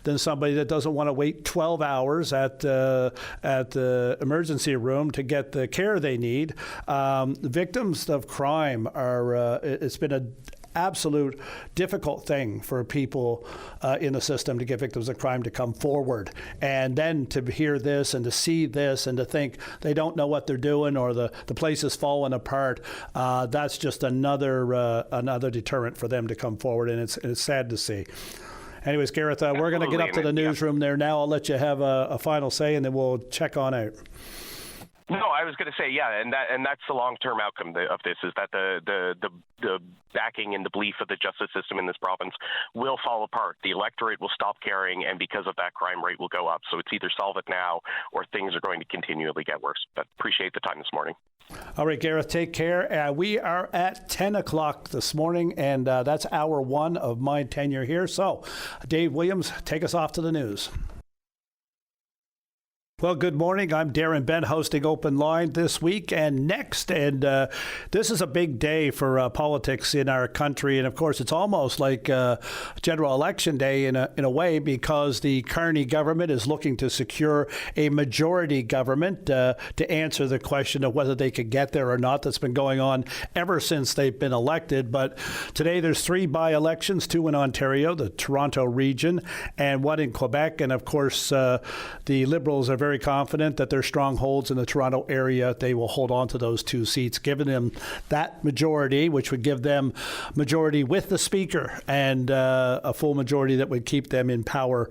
than somebody that doesn't want to wait 12 hours at the emergency room to get the care they need. Victims of crime are. It's been an absolute difficult thing for people in the system to get victims of crime to come forward, and then to hear this and to see this and to think they don't know what they're doing or the place is falling apart. That's just another deterrent for them to come forward, and it's sad to see. Anyways, Gareth, we're going to get up to the newsroom there now. I'll let you have a final say, and then we'll check on out. No, I was going to say, yeah, and that's the long-term outcome of this, is that the backing and the belief of the justice system in this province will fall apart. The electorate will stop caring, and because of that, crime rate will go up. So it's either solve it now or things are going to continually get worse. But appreciate the time this morning. All right, Gareth, take care. We are at 10 o'clock this morning, and that's hour one of my tenure here. So, Dave Williams, take us off to the news. Well, good morning. I'm Darren Bent, hosting Open Line this week and next. And this is a big day for politics in our country. And of course, it's almost like general election day in a way, because the Carney government is looking to secure a majority government to answer the question of whether they could get there or not. That's been going on ever since they've been elected. But today there's 3 by-elections, 2 in Ontario, the Toronto region, and 1 in Quebec. And of course, the Liberals are very confident that their strongholds in the Toronto area, they will hold on to those 2 seats, giving them that majority, which would give them majority with the Speaker and a full majority that would keep them in power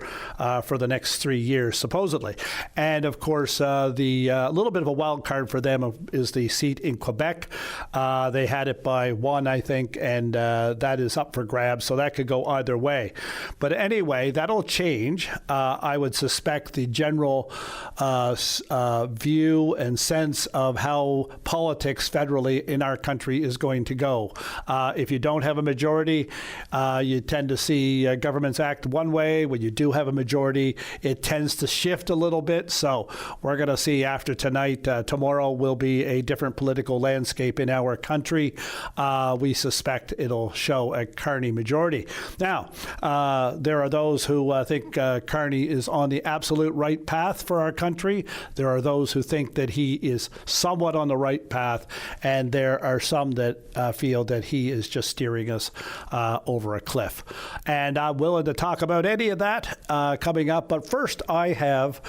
for the next 3 years, supposedly. And of course, the little bit of a wild card for them is the seat in Quebec. They had it by 1, I think, and that is up for grabs, so that could go either way. But anyway, that'll change. I would suspect the general view and sense of how politics federally in our country is going to go. If you don't have a majority, you tend to see governments act one way. When you do have a majority, it tends to shift a little bit. So we're going to see after tonight, tomorrow will be a different political landscape in our country. We suspect it'll show a Carney majority. Now, there are those who think Carney is on the absolute right path for our country. There are those who think that he is somewhat on the right path, and there are some that feel that he is just steering us over a cliff. And I'm willing to talk about any of that coming up. But first, I have,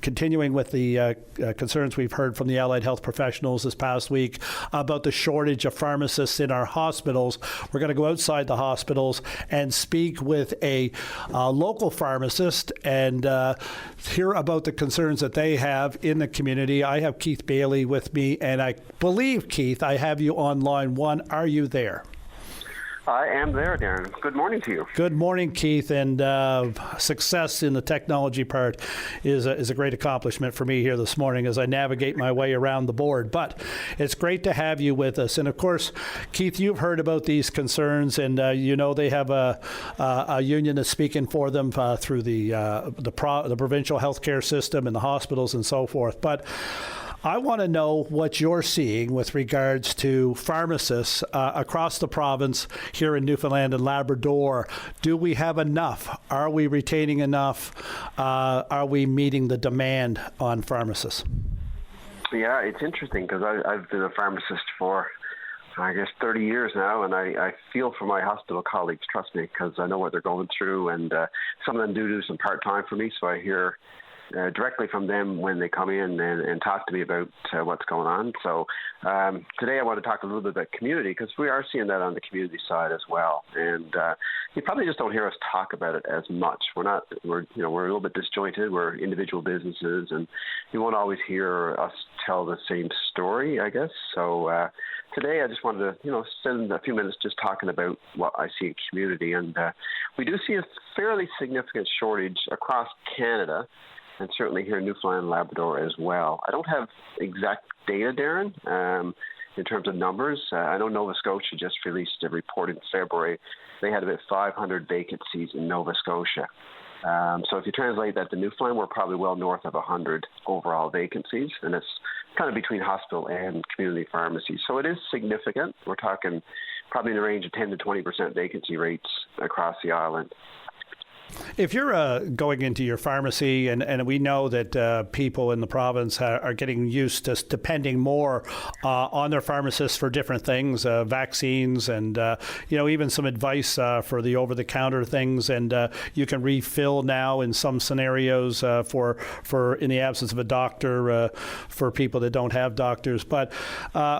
continuing with the concerns we've heard from the allied health professionals this past week about the shortage of pharmacists in our hospitals. We're going to go outside the hospitals and speak with a local pharmacist and hear about the concerns that they have in the community. I have Keith Bailey with me, and I believe, Keith, I have you on line one. Are you there? I am there, Darren. Good morning to you. Good morning, Keith. And success in the technology part is a great accomplishment for me here this morning as I navigate my way around the board. But it's great to have you with us. And of course, Keith, you've heard about these concerns, and you know they have a union that's speaking for them through the provincial healthcare system and the hospitals and so forth. But I want to know what you're seeing with regards to pharmacists across the province here in Newfoundland and Labrador. Do we have enough? Are we retaining enough? Are we meeting the demand on pharmacists? Yeah, it's interesting because I've been a pharmacist for, I guess, 30 years now, and I feel for my hospital colleagues, trust me, because I know what they're going through, and some of them do some part-time for me, so I hear directly from them when they come in and talk to me about what's going on. So today I want to talk a little bit about community, because we are seeing that on the community side as well. And you probably just don't hear us talk about it as much. We're a little bit disjointed. We're individual businesses, and you won't always hear us tell the same story, I guess. So today I just wanted to, spend a few minutes just talking about what I see in community. And we do see a fairly significant shortage across Canada, and certainly here in Newfoundland and Labrador as well. I don't have exact data, Darren, in terms of numbers. I know Nova Scotia just released a report in February. They had about 500 vacancies in Nova Scotia. So if you translate that to Newfoundland, we're probably well north of 100 overall vacancies, and it's kind of between hospital and community pharmacies. So it is significant. We're talking probably in the range of 10 to 20% vacancy rates across the island. If you're going into your pharmacy, and we know that people in the province are getting used to depending more on their pharmacists for different things, vaccines, and even some advice for the over-the-counter things, and you can refill now in some scenarios for in the absence of a doctor for people that don't have doctors. But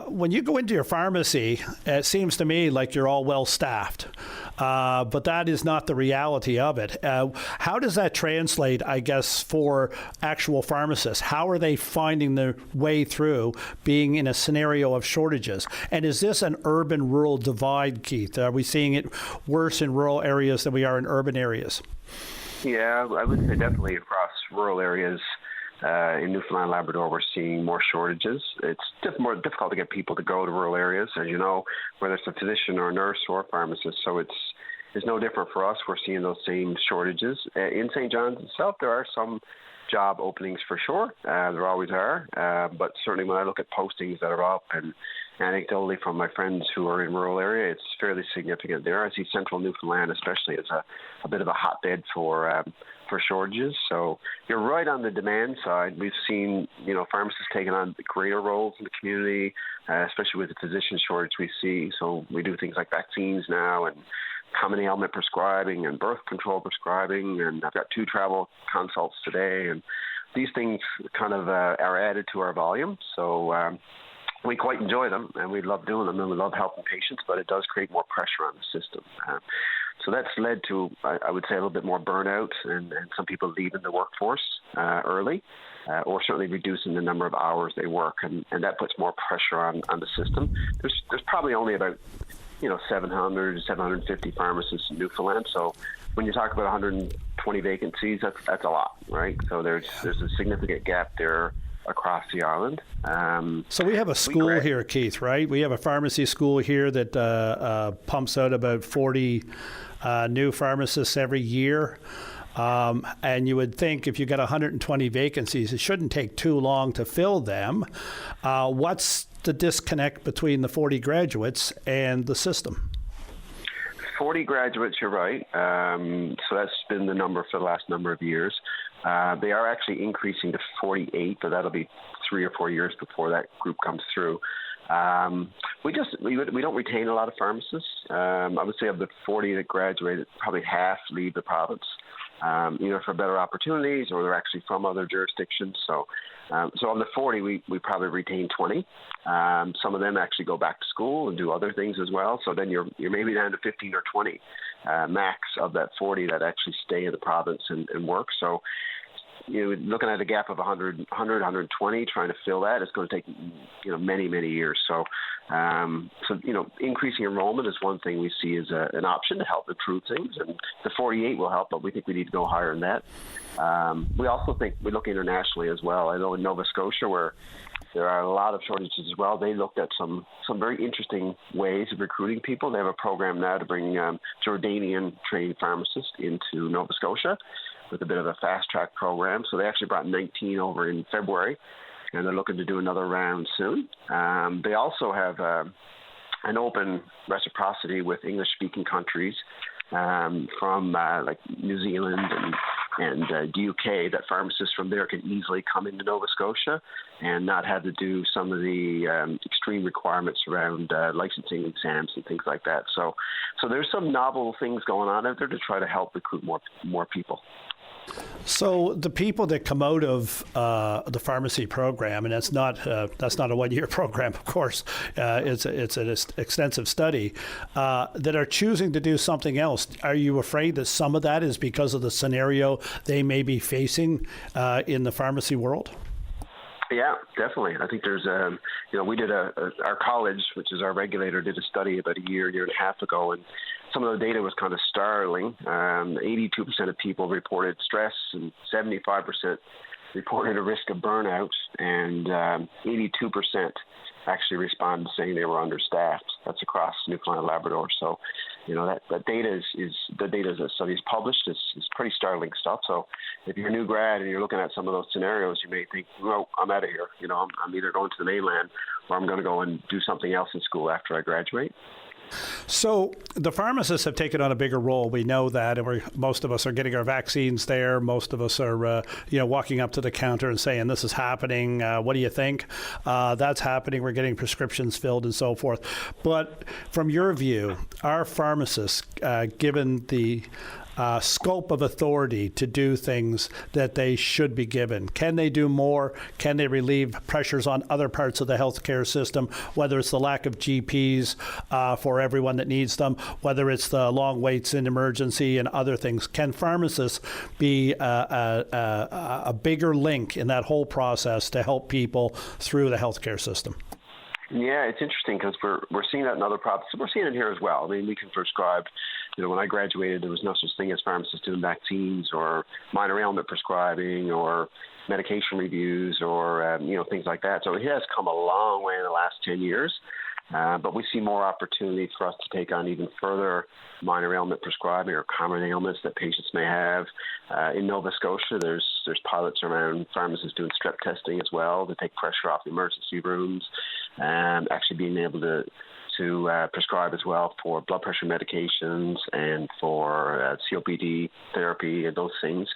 when you go into your pharmacy, it seems to me like you're all well staffed, but that is not the reality of it. How does that translate, I guess, for actual pharmacists? How are they finding their way through being in a scenario of shortages? And is this an urban-rural divide, Keith? Are we seeing it worse in rural areas than we are in urban areas? Yeah, I would say definitely across rural areas. In Newfoundland and Labrador, we're seeing more shortages. It's more difficult to get people to go to rural areas, as you know, whether it's a physician or a nurse or a pharmacist. So it's no different for us. We're seeing those same shortages. In St. John's itself, there are some job openings for sure. There always are. But certainly when I look at postings that are up, and anecdotally from my friends who are in rural area, it's fairly significant there. I see central Newfoundland especially as a bit of a hotbed for shortages. So you're right on the demand side. We've seen, pharmacists taking on greater roles in the community, especially with the physician shortage we see. So we do things like vaccines now, and common ailment prescribing and birth control prescribing, and I've got 2 travel consults today, and these things kind of are added to our volume. So we quite enjoy them, and we love doing them, and we love helping patients, but it does create more pressure on the system. So that's led to, I would say, a little bit more burnout and some people leaving the workforce early, or certainly reducing the number of hours they work, and that puts more pressure on the system. There's probably only about 700, 750 pharmacists in Newfoundland. So when you talk about 120 vacancies, that's a lot, right? So there's a significant gap there across the island. So we have a school here, Keith, right? We have a pharmacy school here that pumps out about 40 new pharmacists every year. And you would think if you got 120 vacancies, it shouldn't take too long to fill them. What's the disconnect between the 40 graduates and the system? 40 graduates, you're right. So that's been the number for the last number of years. They are actually increasing to 48, but that'll be 3 or 4 years before that group comes through. We don't retain a lot of pharmacists. I would say of the 40 that graduated, probably half leave the province, either for better opportunities or they're actually from other jurisdictions. So on the 40, we probably retain 20. Some of them actually go back to school and do other things as well. So then you're maybe down to 15 or 20 max of that 40 that actually stay in the province and work. So you're looking at a gap of 120, trying to fill that. It's going to take, many, many years. So, increasing enrollment is one thing we see as an option to help improve things. And the 48 will help, but we think we need to go higher than that. We also think we look internationally as well. I know in Nova Scotia, where there are a lot of shortages as well, they looked at some very interesting ways of recruiting people. They have a program now to bring Jordanian-trained pharmacists into Nova Scotia with a bit of a fast-track program. So they actually brought 19 over in February, and they're looking to do another round soon. They also have an open reciprocity with English-speaking countries from like New Zealand and the UK, that pharmacists from there can easily come into Nova Scotia and not have to do some of the extreme requirements around licensing exams and things like that. So there's some novel things going on out there to try to help recruit more people. So the people that come out of the pharmacy program, and that's not a 1-year program, of course, it's an extensive study, that are choosing to do something else. Are you afraid that some of that is because of the scenario they may be facing in the pharmacy world? Yeah, definitely. I think there's, we did our college, which is our regulator, did a study about a year and a half ago, and some of the data was kind of startling. 82% of people reported stress, and 75% reported a risk of burnout, and 82% actually responded saying they were understaffed. That's across Newfoundland and Labrador. So, that data is the data that study is published is pretty startling stuff. So if you're a new grad and you're looking at some of those scenarios, you may think, well, I'm out of here. I'm either going to the mainland or I'm going to go and do something else in school after I graduate. So the pharmacists have taken on a bigger role. We know that, and most of us are getting our vaccines there. Most of us are, walking up to the counter and saying, "This is happening. What do you think?" That's happening. We're getting prescriptions filled and so forth. But from your view, are pharmacists given the scope of authority to do things that they should be given? Can they do more? Can they relieve pressures on other parts of the healthcare system, whether it's the lack of GPs for everyone that needs them, whether it's the long waits in emergency and other things? Can pharmacists be a bigger link in that whole process to help people through the healthcare system? Yeah, it's interesting because we're seeing that in other provinces. We're seeing it here as well. I mean, we can prescribe. When I graduated, there was no such thing as pharmacists doing vaccines or minor ailment prescribing or medication reviews or things like that. So it has come a long way in the last 10 years. But we see more opportunity for us to take on even further minor ailment prescribing or common ailments that patients may have. In Nova Scotia, there's pilots around pharmacists doing strep testing as well to take pressure off the emergency rooms, and actually being able to prescribe as well for blood pressure medications and for COPD therapy and those things.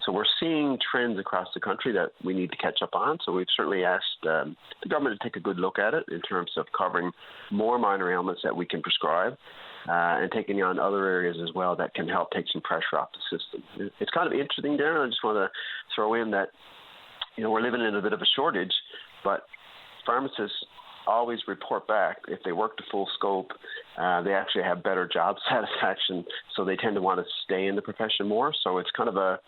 So we're seeing trends across the country that we need to catch up on. So we've certainly asked the government to take a good look at it in terms of covering more minor ailments that we can prescribe and taking on other areas as well that can help take some pressure off the system. It's kind of interesting, Darren. I just want to throw in that, we're living in a bit of a shortage, but pharmacists always report back if they work to full scope, they actually have better job satisfaction, so they tend to want to stay in the profession more. So it's kind of a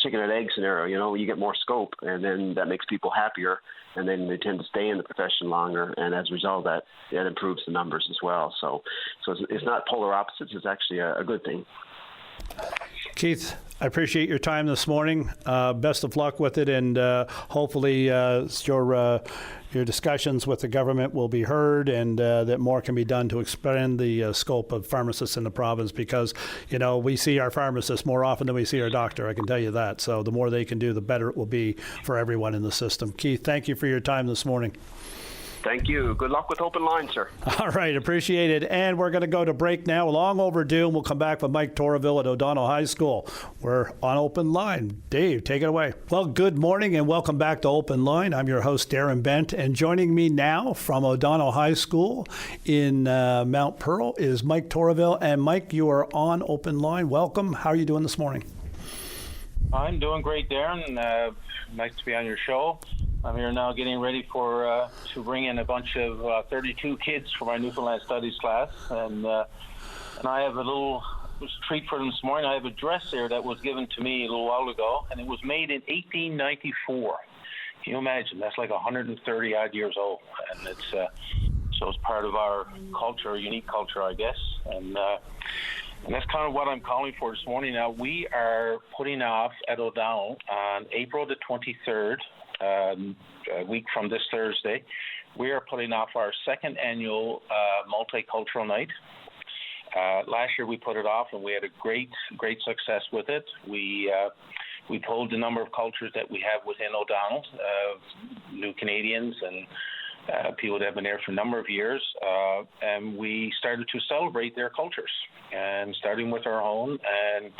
chicken and egg scenario. You get more scope, and then that makes people happier, and then they tend to stay in the profession longer, and as a result of that improves the numbers as well. So it's not polar opposites. It's actually a good thing. Keith, I appreciate your time this morning. Best of luck with it, and hopefully your discussions with the government will be heard, and that more can be done to expand the scope of pharmacists in the province, because, we see our pharmacists more often than we see our doctor, I can tell you that. So the more they can do, the better it will be for everyone in the system. Keith, thank you for your time this morning. Thank you. Good luck with Open Line, sir. All right, appreciate it. And we're going to go to break now, long overdue, and we'll come back with Mike Torreville at O'Donnell High School. We're on Open Line. Dave, take it away. Well, good morning and welcome back to Open Line. I'm your host, Darren Bent, and joining me now from O'Donnell High School in Mount Pearl is Mike Torreville. And Mike, you are on Open Line. Welcome. How are you doing this morning? I'm doing great, Darren. Nice to be on your show. I'm here now getting ready to bring in a bunch of 32 kids for my Newfoundland Studies class, and I have a little treat for them this morning. I have a dress there that was given to me a little while ago, and it was made in 1894. Can you imagine? That's like 130 odd years old, and it's part of our culture, unique culture, I guess, and that's kind of what I'm calling for this morning. Now, we are putting off at O'Donnell on April the 23rd, a week from this Thursday. We are putting off our second annual multicultural night. Last year we put it off and we had a great success with it. We told the number of cultures that we have within O'Donnell, new Canadians and people that have been there for a number of years, and we started to celebrate their cultures, and starting with our own. And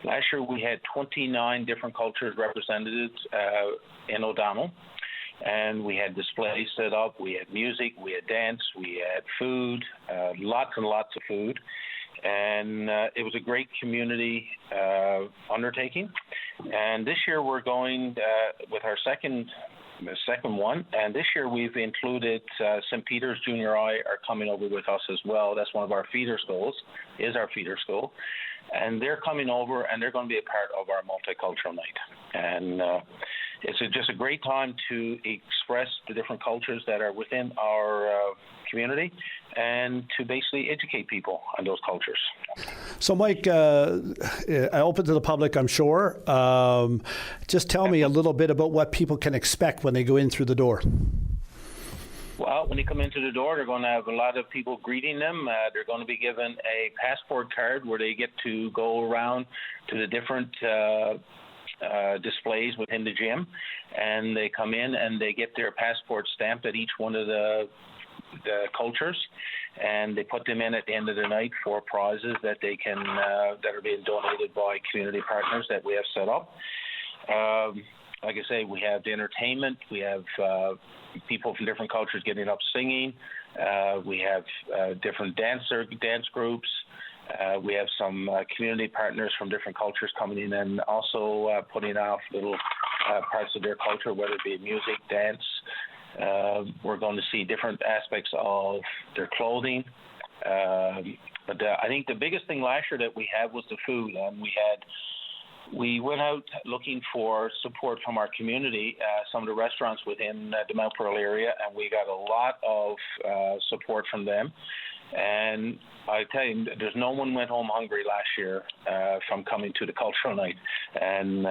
last year we had 29 different cultures represented in O'Donnell, and we had displays set up, we had music, we had dance, we had food, lots and lots of food, and it was a great community undertaking. And this year we're going with our second one, and this year we've included St. Peter's Junior High are coming over with us as well. That's one of our feeder schools, and they're coming over and they're going to be a part of our multicultural night. And it's just a great time to express the different cultures that are within our community and to basically educate people on those cultures. So, Mike, open to the public, I'm sure. Just tell me a little bit about what people can expect when they go in through the door. Well, when they come into the door, they're going to have a lot of people greeting them. They're going to be given a passport card where they get to go around to the different displays within the gym, and they come in and they get their passport stamped at each one of the cultures, and they put them in at the end of the night for prizes that they can that are being donated by community partners that we have set up. Like I say, we have the entertainment. We have people from different cultures getting up singing. We have different dance groups. We have some community partners from different cultures coming in and also putting off little parts of their culture, whether it be music, dance. We're going to see different aspects of their clothing. But I think the biggest thing last year that we had was the food. And we went out looking for support from our community, some of the restaurants within the Mount Pearl area, and we got a lot of support from them. And I tell you, there's no one went home hungry last year from coming to the cultural night. And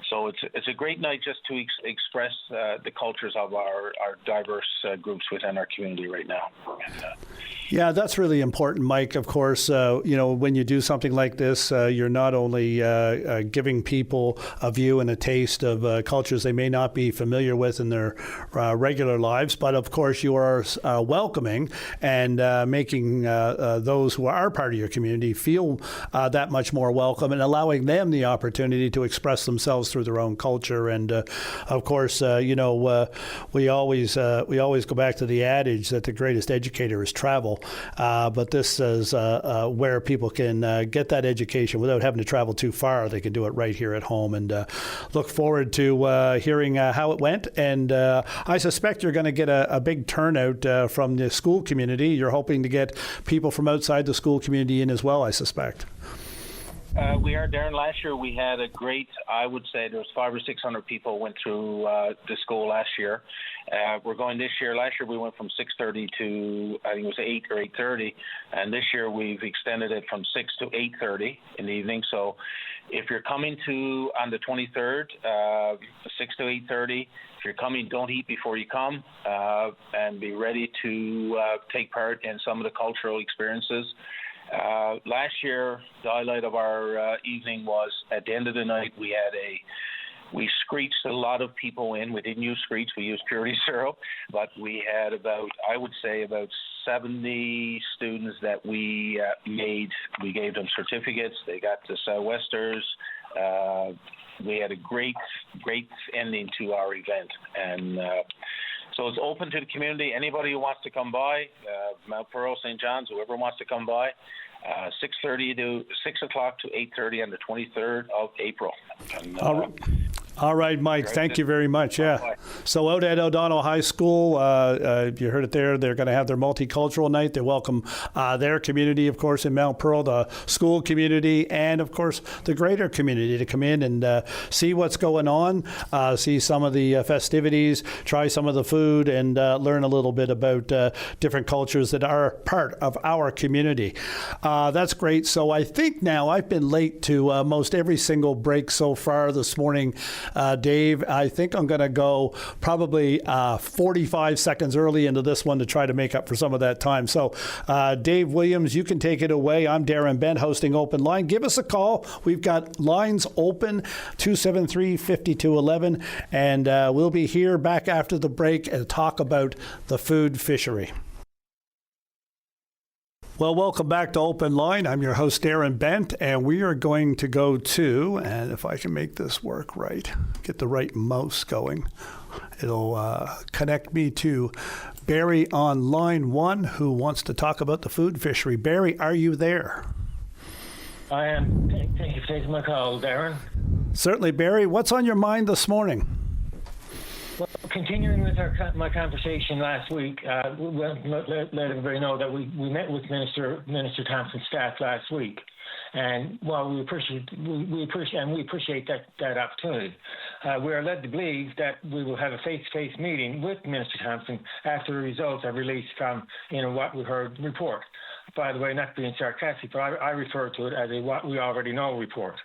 so it's a great night just to express the cultures of our diverse groups within our community right now. Yeah, that's really important, Mike. Of course, when you do something like this, you're not only giving people a view and a taste of cultures they may not be familiar with in their regular lives, but of course you are welcoming and making those who are part of your community feel that much more welcome and allowing them the opportunity to express themselves through their own culture. And of course, we always go back to the adage that the greatest educator is travel. But this is where people can get that education without having to travel too far. They can do it right here at home, and look forward to hearing how it went. And I suspect you're going to get a big turnout from the school community. You're hoping to get people from outside the school community in as well, I suspect. We are, Darren. Last year we had a great, I would say there was 500 or 600 people went through the school last year. We're going this year. Last year we went from 6:30 to, I think it was 8 or 8:30. And this year we've extended it from 6 to 8:30 in the evening. So if you're coming on the 23rd, 6 to 8:30, if you're coming, don't eat before you come, and be ready to take part in some of the cultural experiences. Last year, the highlight of our evening was at the end of the night, we had We screeched a lot of people in. We didn't use screech, we used purity syrup, but we had about 70 students that we made. We gave them certificates. They got the Southwesters. We had a great ending to our event. And so it's open to the community. Anybody who wants to come by, Mount Pearl, St. John's, whoever wants to come by, 6:30 to 6 o'clock to 8:30 on the 23rd of April. And, all right, Mike, thank you very much. Yeah. So out at O'Donnell High School, you heard it there, they're going to have their multicultural night. They welcome their community, of course, in Mount Pearl, the school community, and, of course, the greater community to come in and see what's going on, see some of the festivities, try some of the food, and learn a little bit about different cultures that are part of our community. That's great. So I think now I've been late to most every single break so far this morning. Dave, I think I'm going to go probably 45 seconds early into this one to try to make up for some of that time. So, Dave Williams, you can take it away. I'm Darren Bent hosting Open Line. Give us a call. We've got lines open, 273-5211, and we'll be here back after the break and talk about the food fishery. Well, welcome back to Open Line. I'm your host, Darren Bent, and we are going to go to, and if I can make this work right, get the right mouse going, it'll connect me to Barry on line 1, who wants to talk about the food fishery. Barry, are you there? I am. Thank you for taking my call, Darren. Certainly, Barry. What's on your mind this morning? Well, continuing with my conversation last week, let everybody know that we met with Minister Thompson's staff last week, and while we appreciate that opportunity, we are led to believe that we will have a face-to-face meeting with Minister Thompson after the results are released from what we heard report. By the way, not being sarcastic, but I refer to it as a what we already know report.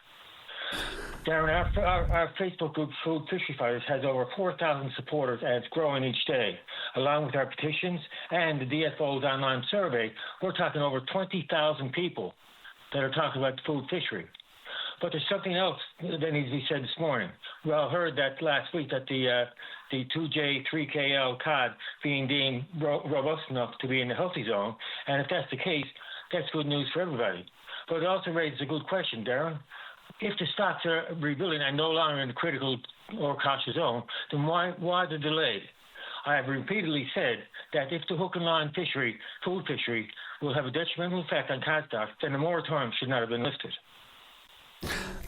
Darren, our Facebook group, Food Fishery Fighters, has over 4,000 supporters, and it's growing each day. Along with our petitions and the DFO's online survey, we're talking over 20,000 people that are talking about the food fishery. But there's something else that needs to be said this morning. We all heard that last week that the 2J, 3KL cod being deemed robust enough to be in the healthy zone, and if that's the case, that's good news for everybody. But it also raises a good question, Darren. If the stocks are rebuilding and no longer in the critical or cautious zone, then why the delay? I have repeatedly said that if the hook and line food fishery, will have a detrimental effect on cod stocks, then the moratorium should not have been lifted.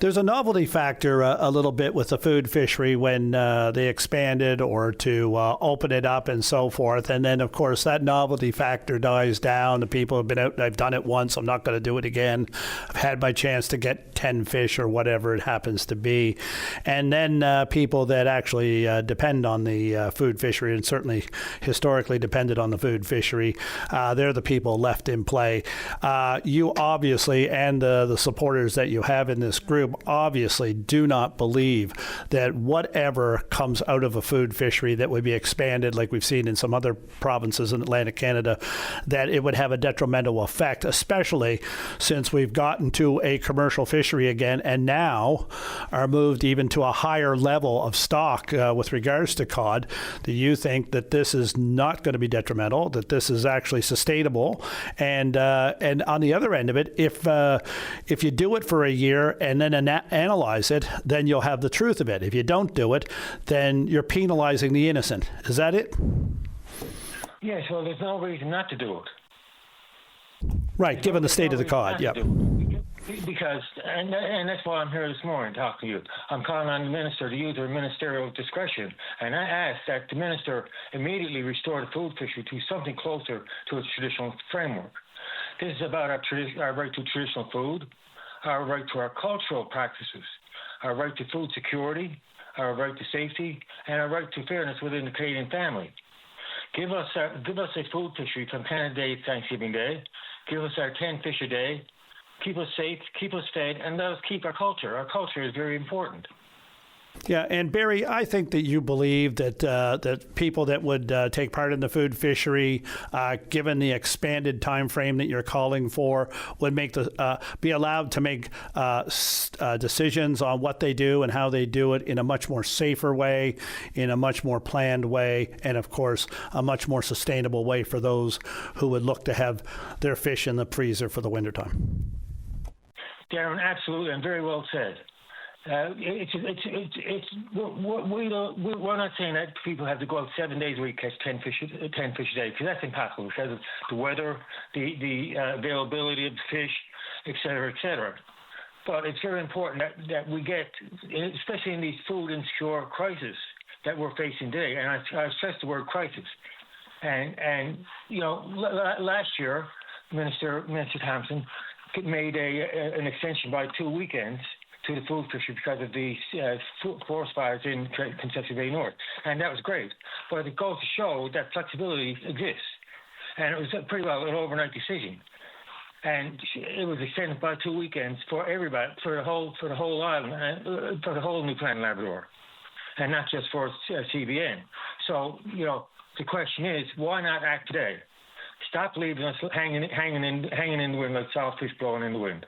There's a novelty factor a little bit with the food fishery when they expanded or to open it up and so forth. And then, of course, that novelty factor dies down. The people have been out, I've done it once, I'm not going to do it again. I've had my chance to get 10 fish or whatever it happens to be. And then people that actually depend on the food fishery, and certainly historically depended on the food fishery, they're the people left in play. You obviously, and the supporters that you have in this group, obviously do not believe that whatever comes out of a food fishery that would be expanded, like we've seen in some other provinces in Atlantic Canada, that it would have a detrimental effect, especially since we've gotten to a commercial fishery again and now are moved even to a higher level of stock with regards to cod. Do you think that this is not going to be detrimental, that this is actually sustainable? And on the other end of it, if you do it for a year and then analyze it, then you'll have the truth of it. If you don't do it, then you're penalizing the innocent. Is that it? Yes, well, there's no reason not to do it. Right, given the state of the cod, yeah. Because, and that's why I'm here this morning to talk to you. I'm calling on the minister to use her ministerial discretion, and I ask that the minister immediately restore the food fishery to something closer to its traditional framework. This is about our right to traditional food, our right to our cultural practices, our right to food security, our right to safety, and our right to fairness within the Canadian family. Give us a food fishery from Canada Day to Thanksgiving Day. Give us our 10 fish a day. Keep us safe, keep us fed, and let us keep our culture. Our culture is very important. Yeah, and Barry, I think that you believe that that people that would take part in the food fishery, given the expanded time frame that you're calling for, would make be allowed to make decisions on what they do and how they do it in a much more safer way, in a much more planned way, and of course a much more sustainable way for those who would look to have their fish in the freezer for the wintertime. Darren, absolutely, and very well said. We're not saying that people have to go out 7 days a week, catch 10 fish a day, because that's impossible because of the weather, the availability of the fish, et cetera, et cetera. But it's very important that we get, especially in these food insecure crises that we're facing today, and I stress the word crisis. And last year, Minister Thompson made an extension by 2 weekends to the food fishery because of the forest fires in Conception Bay North. And that was great. But it goes to show that flexibility exists. And it was pretty well an overnight decision. And it was extended by 2 weekends for everybody, for the whole island, for the whole Newfoundland and Labrador, and not just for CBN. So, the question is, why not act today? Stop leaving us hanging in the wind like soft fish blowing in the wind.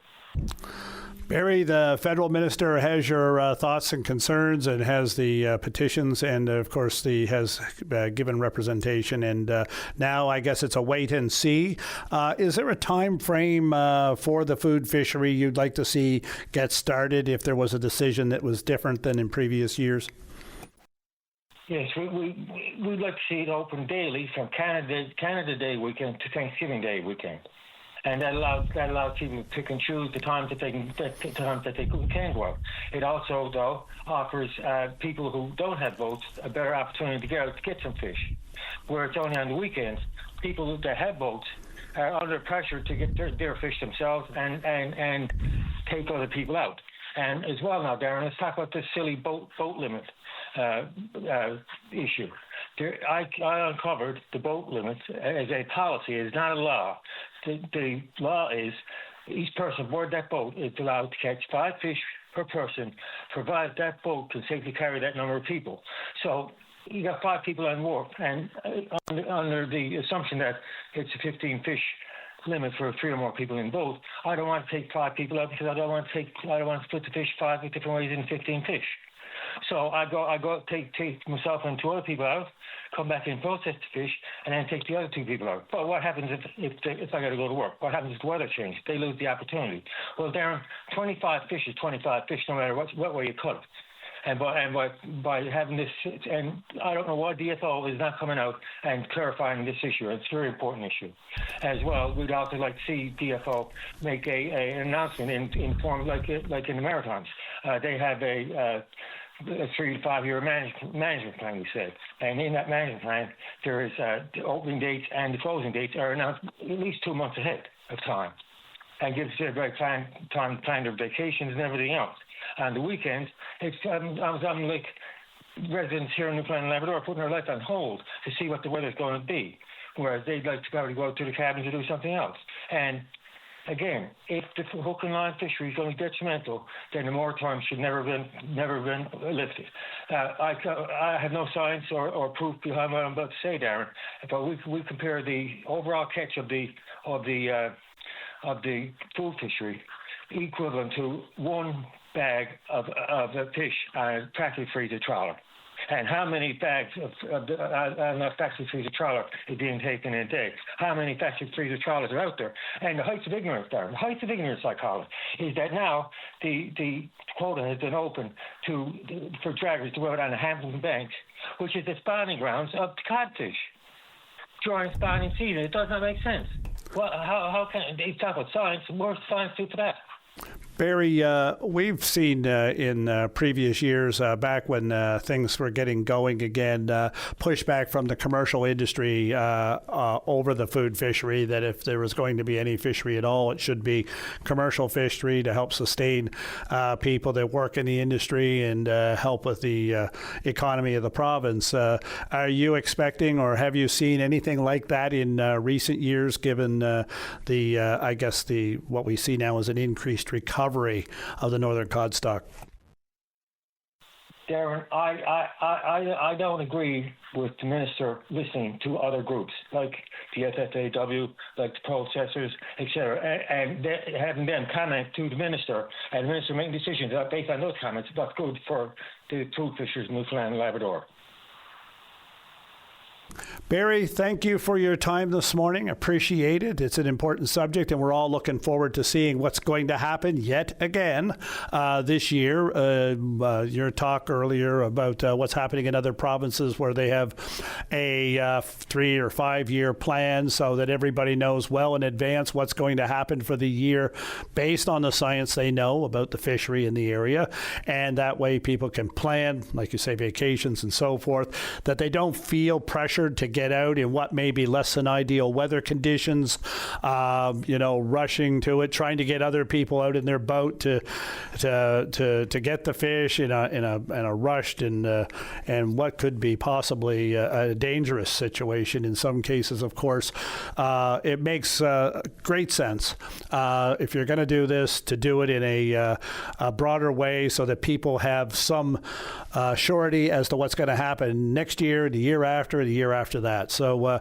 Barry, the federal minister has your thoughts and concerns, and has the petitions, and of course has given representation. And now I guess it's a wait and see. Is there a time frame for the food fishery you'd like to see get started if there was a decision that was different than in previous years? Yes, we'd like to see it open daily from Canada Day weekend to Thanksgiving Day weekend. And that allows people to pick and choose the times that they can go out. It also, though, offers people who don't have boats a better opportunity to get out to get some fish. Where it's only on the weekends, people that have boats are under pressure to get their fish themselves and take other people out. And as well now, Darren, let's talk about this silly boat limit issue. I uncovered the boat limit as a policy. It's not a law. The law is each person aboard that boat is allowed to catch 5 fish per person, provided that boat can safely carry that number of people. So you got 5 people on board, and under the assumption that it's a 15 fish limit for 3 or more people in boat, I don't want to take 5 people out because I don't want to split the fish 5 different ways in 15 fish. So I go take myself and 2 other people out, come back and process the fish, and then take the other 2 people out. But what happens if I got to go to work? What happens if the weather changes? They lose the opportunity. Well, Darren, 25 fish is 25 fish, no matter what way you cut it. And by having this, and I don't know why DFO is not coming out and clarifying this issue. It's a very important issue. As well, we'd also like to see DFO make an announcement in form like in the Maritimes. They have a 3 to 5 year management plan, we said. And in that management plan, there is the opening dates and the closing dates are announced at least 2 months ahead of time, and gives everybody time to plan their vacations and everything else. On the weekends, I'm like residents here in Newfoundland and Labrador putting their life on hold to see what the weather's going to be, whereas they'd like to probably go out to the cabin to do something else. And again, if the hook and line fishery is going to be detrimental, then the moratorium should never been lifted. I have no science or proof behind what I'm about to say, Darren, but we compare the overall catch of the food fishery equivalent to 1 bag of fish on a factory freezer trawler. And how many bags of a factory freezer trawler is being taken in a day? How many factory freezer trawlers are out there? And the heights of ignorance, Darren, the heights of ignorance, I call it, is that now the quota has been open for draggers to go out on the Hamilton Banks, which is the spawning grounds of the codfish during spawning season. It does not make sense. Well, how can they talk about science? Where's science do for that? Barry, we've seen in previous years, back when things were getting going again, pushback from the commercial industry over the food fishery, that if there was going to be any fishery at all, it should be commercial fishery to help sustain people that work in the industry and help with the economy of the province. Are you expecting, or have you seen anything like that in recent years, given what we see now is an increased recovery of the northern cod stock? Darren, I don't agree with the minister listening to other groups like the FFAW, like the processors, etc., and having them comment to the minister, and the minister making decisions based on those comments what's good for the food fishers in Newfoundland and Labrador. Barry, thank you for your time this morning. Appreciate it. It's an important subject, and we're all looking forward to seeing what's going to happen yet again this year. Your talk earlier about what's happening in other provinces where they have a 3 or 5 year plan so that everybody knows well in advance what's going to happen for the year based on the science they know about the fishery in the area. And that way people can plan, like you say, vacations and so forth, that they don't feel pressured to get out in what may be less than ideal weather conditions, rushing to it, trying to get other people out in their boat to get the fish in a rushed and what could be possibly a dangerous situation in some cases. Of course, it makes great sense if you're going to do this to do it in a broader way so that people have some surety as to what's going to happen next year, the year after that. So,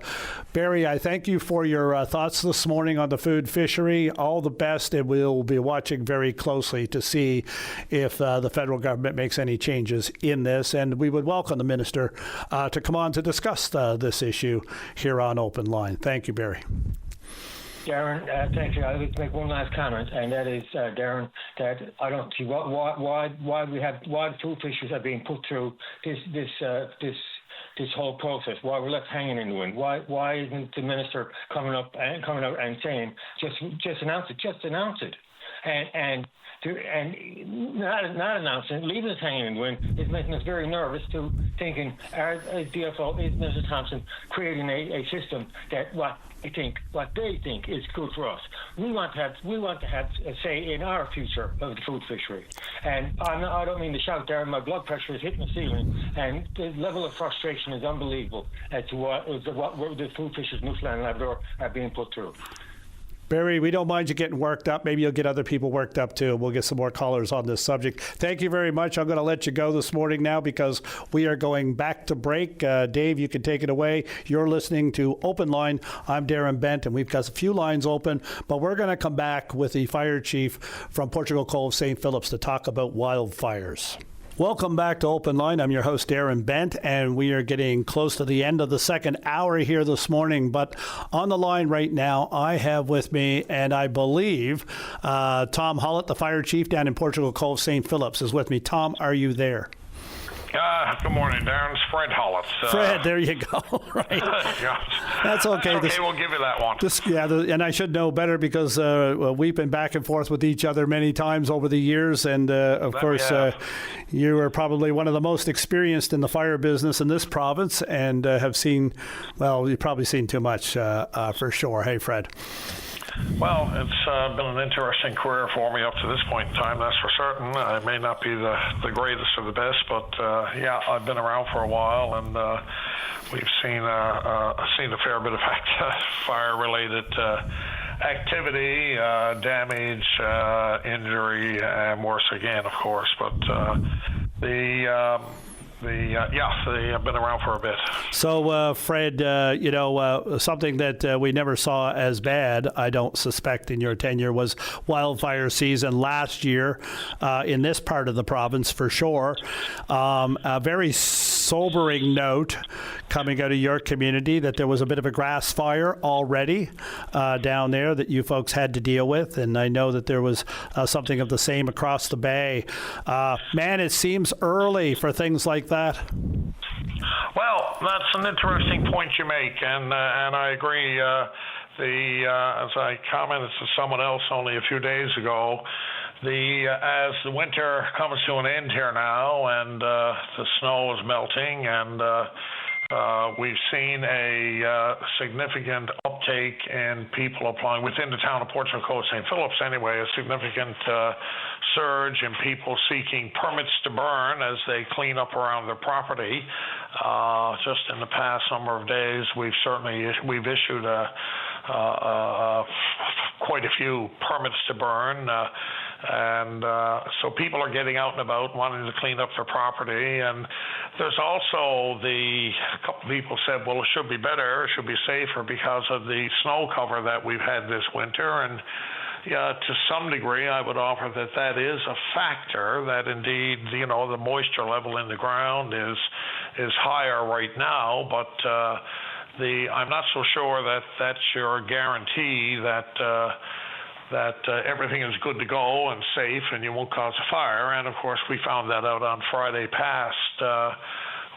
Barry, I thank you for your thoughts this morning on the food fishery. All the best, and we'll be watching very closely to see if the federal government makes any changes in this. And we would welcome the minister to come on to discuss this issue here on Open Line. Thank you, Barry. Darren, thank you. I'd like to make one last comment, and that is, Darren, that I don't see why the food fishers are being put through this whole process. Why we're left hanging in the wind? Why isn't the minister coming out and saying just announce it, and not announcing it, leaving us hanging in the wind is making us very nervous to thinking, as DFO, is Mr. Thompson creating a system that what they think is good for us. We want to have a say in our future of the food fishery. And I don't mean to shout there. My blood pressure is hitting the ceiling, and the level of frustration is unbelievable as to what the food fishers in Newfoundland and Labrador are being put through. Barry, we don't mind you getting worked up. Maybe you'll get other people worked up too. We'll get some more callers on this subject. Thank you very much. I'm going to let you go this morning now because we are going back to break. Dave, you can take it away. You're listening to Open Line. I'm Darren Bent, and we've got a few lines open, but we're going to come back with the fire chief from Portugal Cove, St. Phillips, to talk about wildfires. Welcome back to Open Line. I'm your host, Darren Bent, and we are getting close to the end of the second hour here this morning. But on the line right now, I have with me, and I believe Tom Hollett, the fire chief down in Portugal Cove, St. Phillips, is with me. Tom, are you there? Good morning, Darren. It's Fred Hollett. Fred, there you go. Right. Yeah. That's okay. We'll give you that one. And I should know better because we've been back and forth with each other many times over the years. And, of course, you are probably one of the most experienced in the fire business in this province and have seen, well, you've probably seen too much for sure. Hey, Fred. Well, it's been an interesting career for me up to this point in time, that's for certain. I may not be the greatest or the best, but I've been around for a while, and we've seen a fair bit of fire-related activity, damage, injury, and worse again, of course. But I've been around for a bit. So, Fred, something that we never saw as bad, I don't suspect, in your tenure was wildfire season last year in this part of the province, for sure. A very sobering note coming out of your community that there was a bit of a grass fire already down there that you folks had to deal with, and I know that there was something of the same across the bay. Man, it seems early for things like that. Well, that's an interesting point you make, and I agree. As I commented to someone else only a few days ago, as the winter comes to an end here now, and the snow is melting, and we've seen a significant uptake in people applying within the town of Portugal Cove, St. Phillips anyway, a significant surge in people seeking permits to burn as they clean up around their property. Just in the past number of days, we've issued quite a few permits to burn. And so people are getting out and about, wanting to clean up their property. And there's also a couple of people said, well, it should be better, it should be safer because of the snow cover that we've had this winter. And yeah, to some degree, I would offer that is a factor, that indeed, the moisture level in the ground is higher right now, but I'm not so sure that that's your guarantee that everything is good to go and safe and you won't cause a fire. And of course, we found that out on Friday past,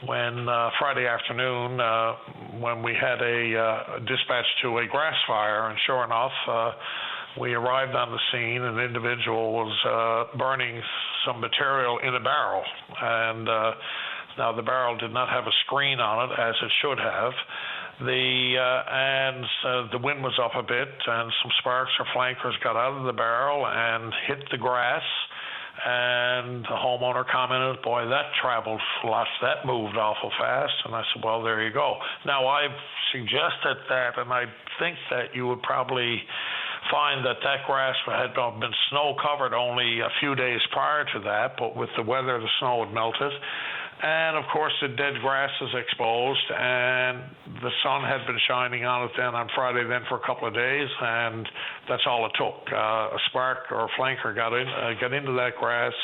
when Friday afternoon, when we had a dispatch to a grass fire, and sure enough, we arrived on the scene. An individual was burning some material in a barrel, and now the barrel did not have a screen on it, as it should have. The wind was up a bit, and some sparks or flankers got out of the barrel and hit the grass. And the homeowner commented, boy, that traveled lots, that moved awful fast. And I said, well, there you go. Now, I've suggested that, and I think that you would probably find that grass had been snow covered only a few days prior to that, but with the weather, the snow had melted. And of course, the dead grass is exposed, and the sun had been shining on it then on Friday for a couple of days, and that's all it took. A spark or a flanker got into that grass,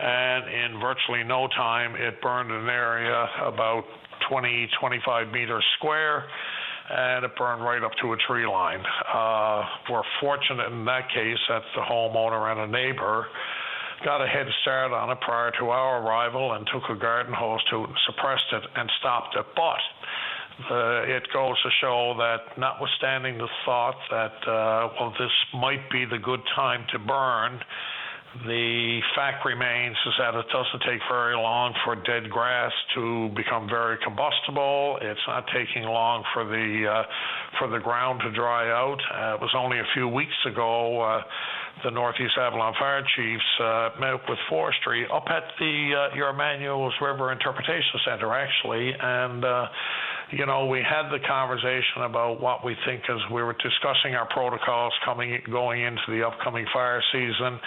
and in virtually no time, it burned an area about 20-25 meters square, and it burned right up to a tree line. We're fortunate in that case that the homeowner and a neighbor got a head start on it prior to our arrival and took a garden hose to it and suppressed it and stopped it. But it goes to show that notwithstanding the thought that, this might be the good time to burn, the fact remains is that it doesn't take very long for dead grass to become very combustible. It's not taking long for the ground to dry out. It was only a few weeks ago the Northeast Avalon Fire Chiefs met with forestry up at the your Emanuels River Interpretation Center, actually, and we had the conversation about what we think as we were discussing our protocols going into the upcoming fire season,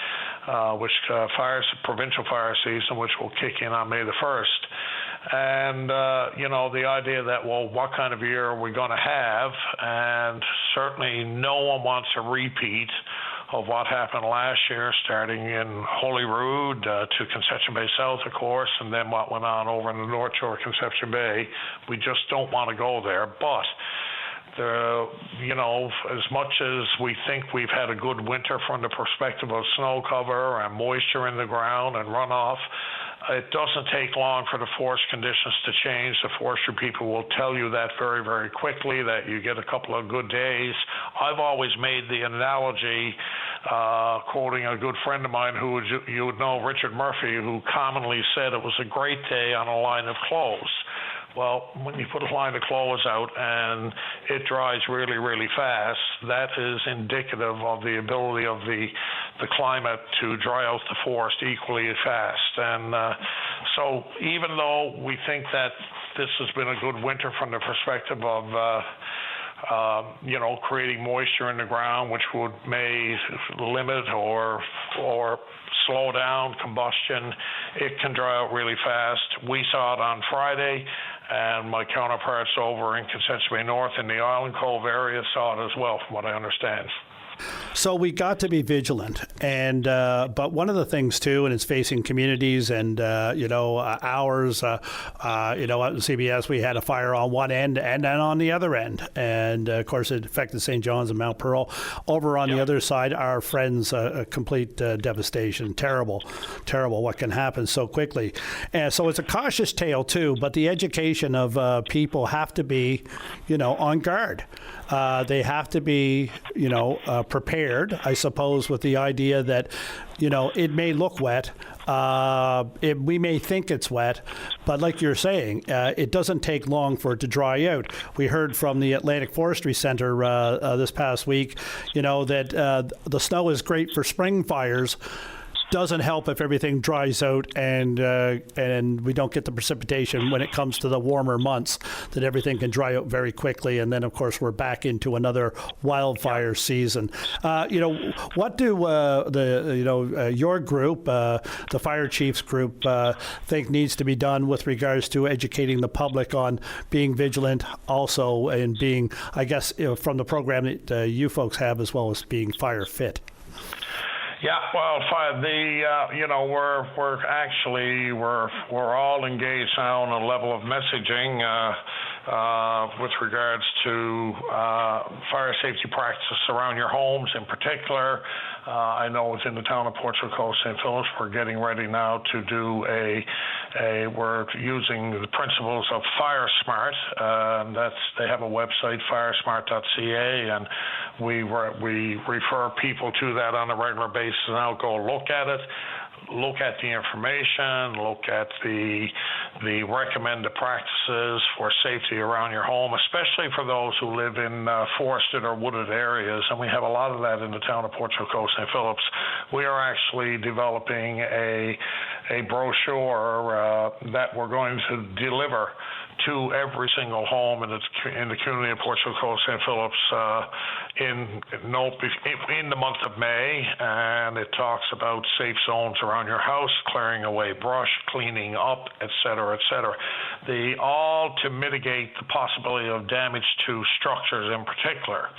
provincial fire season, which will kick in on May the 1st. And, the idea that, well, what kind of year are we going to have? And certainly no one wants a repeat of what happened last year, starting in Holyrood to Conception Bay South, of course, and then what went on over in the North Shore of Conception Bay. We just don't want to go there. But, as much as we think we've had a good winter from the perspective of snow cover and moisture in the ground and runoff, it doesn't take long for the forest conditions to change. The forestry people will tell you that very, very quickly, that you get a couple of good days. I've always made the analogy, quoting a good friend of mine who you would know, Richard Murphy, who commonly said it was a great day on a line of clothes. Well, when you put a line of clothes out and it dries really, really fast, that is indicative of the ability of the climate to dry out the forest equally fast. And so even though we think that this has been a good winter from the perspective of creating moisture in the ground, which may limit or slow down combustion, it can dry out really fast. We saw it on Friday, and my counterparts over in Conception Bay North in the Island Cove area saw it as well, from what I understand. So we got to be vigilant, and but one of the things too, and it's facing communities and ours. At CBS we had a fire on one end and then on the other end, and of course it affected St. John's and Mount Pearl. Over on the other side, our friends, a complete devastation. Terrible what can happen so quickly. And so it's a cautious tale too, but the education of people have to be, on guard. They have to be, prepared, I suppose, with the idea that, it may look wet. We may think it's wet, but like you're saying, it doesn't take long for it to dry out. We heard from the Atlantic Forestry Center this past week, that the snow is great for spring fires, doesn't help if everything dries out and we don't get the precipitation when it comes to the warmer months, that everything can dry out very quickly, and then of course we're back into another wildfire season. What do your group, the fire chiefs group, think needs to be done with regards to educating the public on being vigilant, also, and being, I guess, from the program that you folks have, as well as being fire fit? Yeah, well, we're all engaged now on a level of messaging with regards to fire safety practices around your homes in particular. I know within the town of Portugal Coast St. Phillips, we're getting ready now to do we're using the principles of Fire Smart. They have a website, firesmart.ca, and we refer people to that on a regular basis. Now go look at it, look at the information, look at the recommended practices for safety around your home, especially for those who live in forested or wooded areas, and we have a lot of that in the town of Portugal Coast St. Phillips. We are actually developing a brochure that we're going to deliver to every single home in the community of Portugal Coast St. Phillips in the month of May, and it talks about safe zones around your house, clearing away brush, cleaning up, et cetera, all to mitigate the possibility of damage to structures in particular.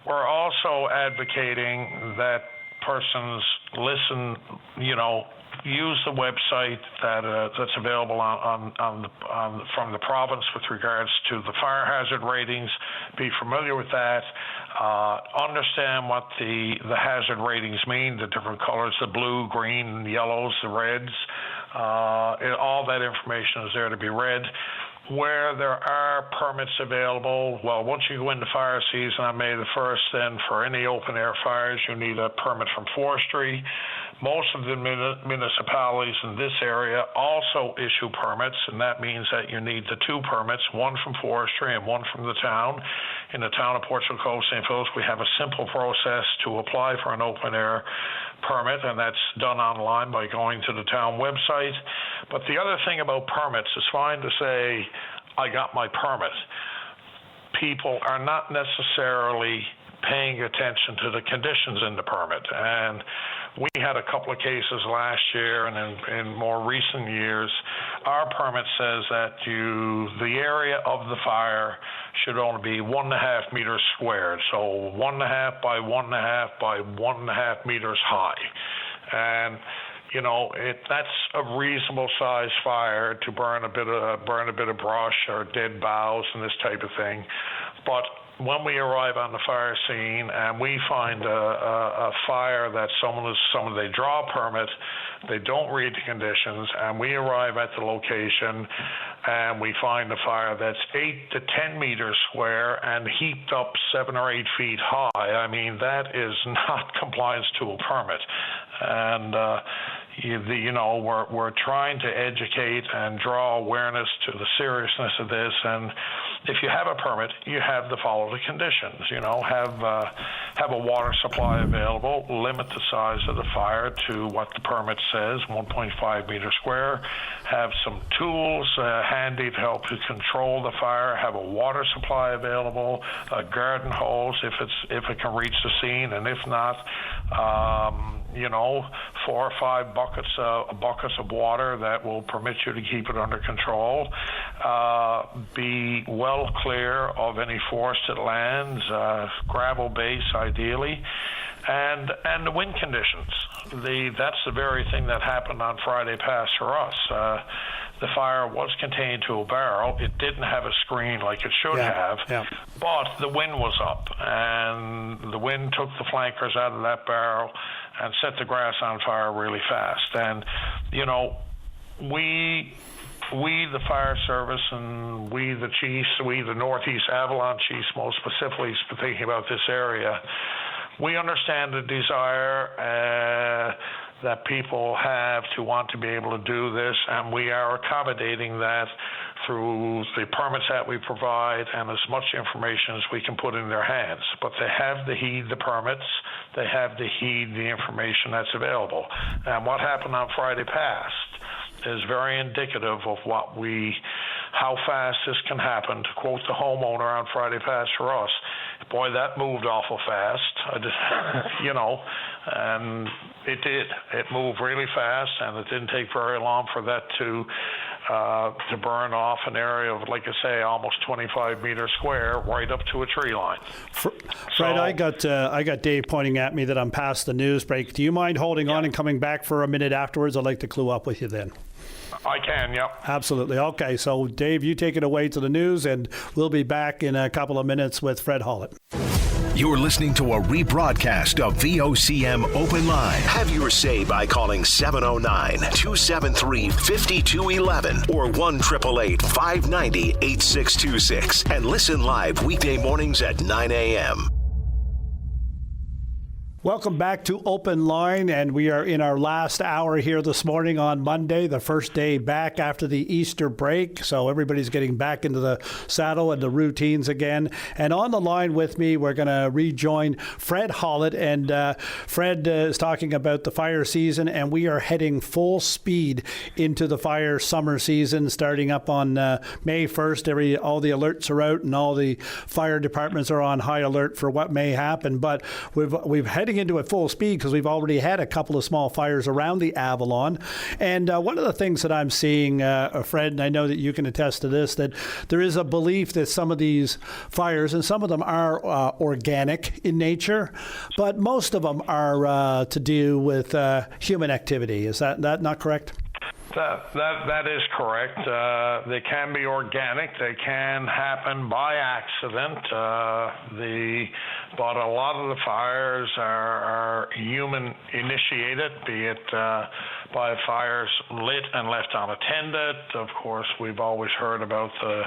We're also advocating that persons use the website that's available from the province with regards to the fire hazard ratings. Be familiar with that. Understand what the hazard ratings mean, the different colors, the blue, green, yellows, the reds. All that information is there to be read. Where there are permits available, well, once you go into fire season on May the 1st, then for any open air fires, you need a permit from forestry. Most of the municipalities in this area also issue permits, and that means that you need the two permits, one from forestry and one from the town. In the town of Portugal Coast St. Phillips, we have a simple process to apply for an open air permit, and that's done online by going to the town website. But the other thing about permits, is fine to say, I got my permit. People are not necessarily paying attention to the conditions in the permit. And we had a couple of cases last year, and in more recent years, our permit says that the area of the fire should only be 1.5 meters squared, so 1.5 by 1.5 by 1.5 meters high. And that's a reasonable size fire to burn a bit of brush or dead boughs and this type of thing. But when we arrive on the fire scene and we find a fire that they draw a permit, they don't read the conditions, and we arrive at the location and we find a fire that's 8 to 10 meters square and heaped up 7 or 8 feet high, I mean, that is not compliance to a permit. And we're trying to educate and draw awareness to the seriousness of this. And if you have a permit, you have to follow the conditions. Have a water supply available, limit the size of the fire to what the permit says, 1.5 meters square. Have some tools handy to help you control the fire. Have a water supply available, a garden hose if it can reach the scene, and if not, 4 or 5 buckets of water that will permit you to keep it under control. Be well clear of any forested lands, gravel base ideally, and the wind conditions. That's the very thing that happened on Friday past for us. The fire was contained to a barrel. It didn't have a screen like it should have, but the wind was up, and the wind took the flankers out of that barrel and set the grass on fire really fast. And, we, the fire service, and we, the chiefs, we, the Northeast Avalon chiefs, most specifically thinking about this area, we understand the desire that people have to want to be able to do this, and we are accommodating that through the permits that we provide and as much information as we can put in their hands. But they have to heed the permits. They have to heed the information that's available. And what happened on Friday past is very indicative of how fast this can happen. To quote the homeowner on Friday past for us, boy, that moved awful fast. And it did. It moved really fast, and it didn't take very long for that to burn off an area of, like I say, almost 25 meters square, right up to a tree line. Fred, I got Dave pointing at me that I'm past the news break. Do you mind holding on and coming back for a minute afterwards? I'd like to clue up with you then. I can, yep. Absolutely. Okay, so Dave, you take it away to the news, and we'll be back in a couple of minutes with Fred Hollett. You're listening to a rebroadcast of VOCM Open Line. Have your say by calling 709-273-5211 or 1-888-590-8626 and listen live weekday mornings at 9 a.m. Welcome back to Open Line, and we are in our last hour here this morning on Monday, the first day back after the Easter break. So everybody's getting back into the saddle and the routines again. And on the line with me, we're going to rejoin Fred Hollett. And Fred is talking about the fire season, and we are heading full speed into the fire summer season, starting up on May 1st. All the alerts are out, and all the fire departments are on high alert for what may happen. But we've heading into it full speed because we've already had a couple of small fires around the Avalon. And one of the things that I'm seeing, Fred, and I know that you can attest to this, that there is a belief that some of these fires, and some of them are organic in nature, but most of them are to do with human activity. Is that not correct? That is correct. They can be organic. They can happen by accident. But a lot of the fires are human initiated, be it by fires lit and left unattended. Of course, we've always heard about the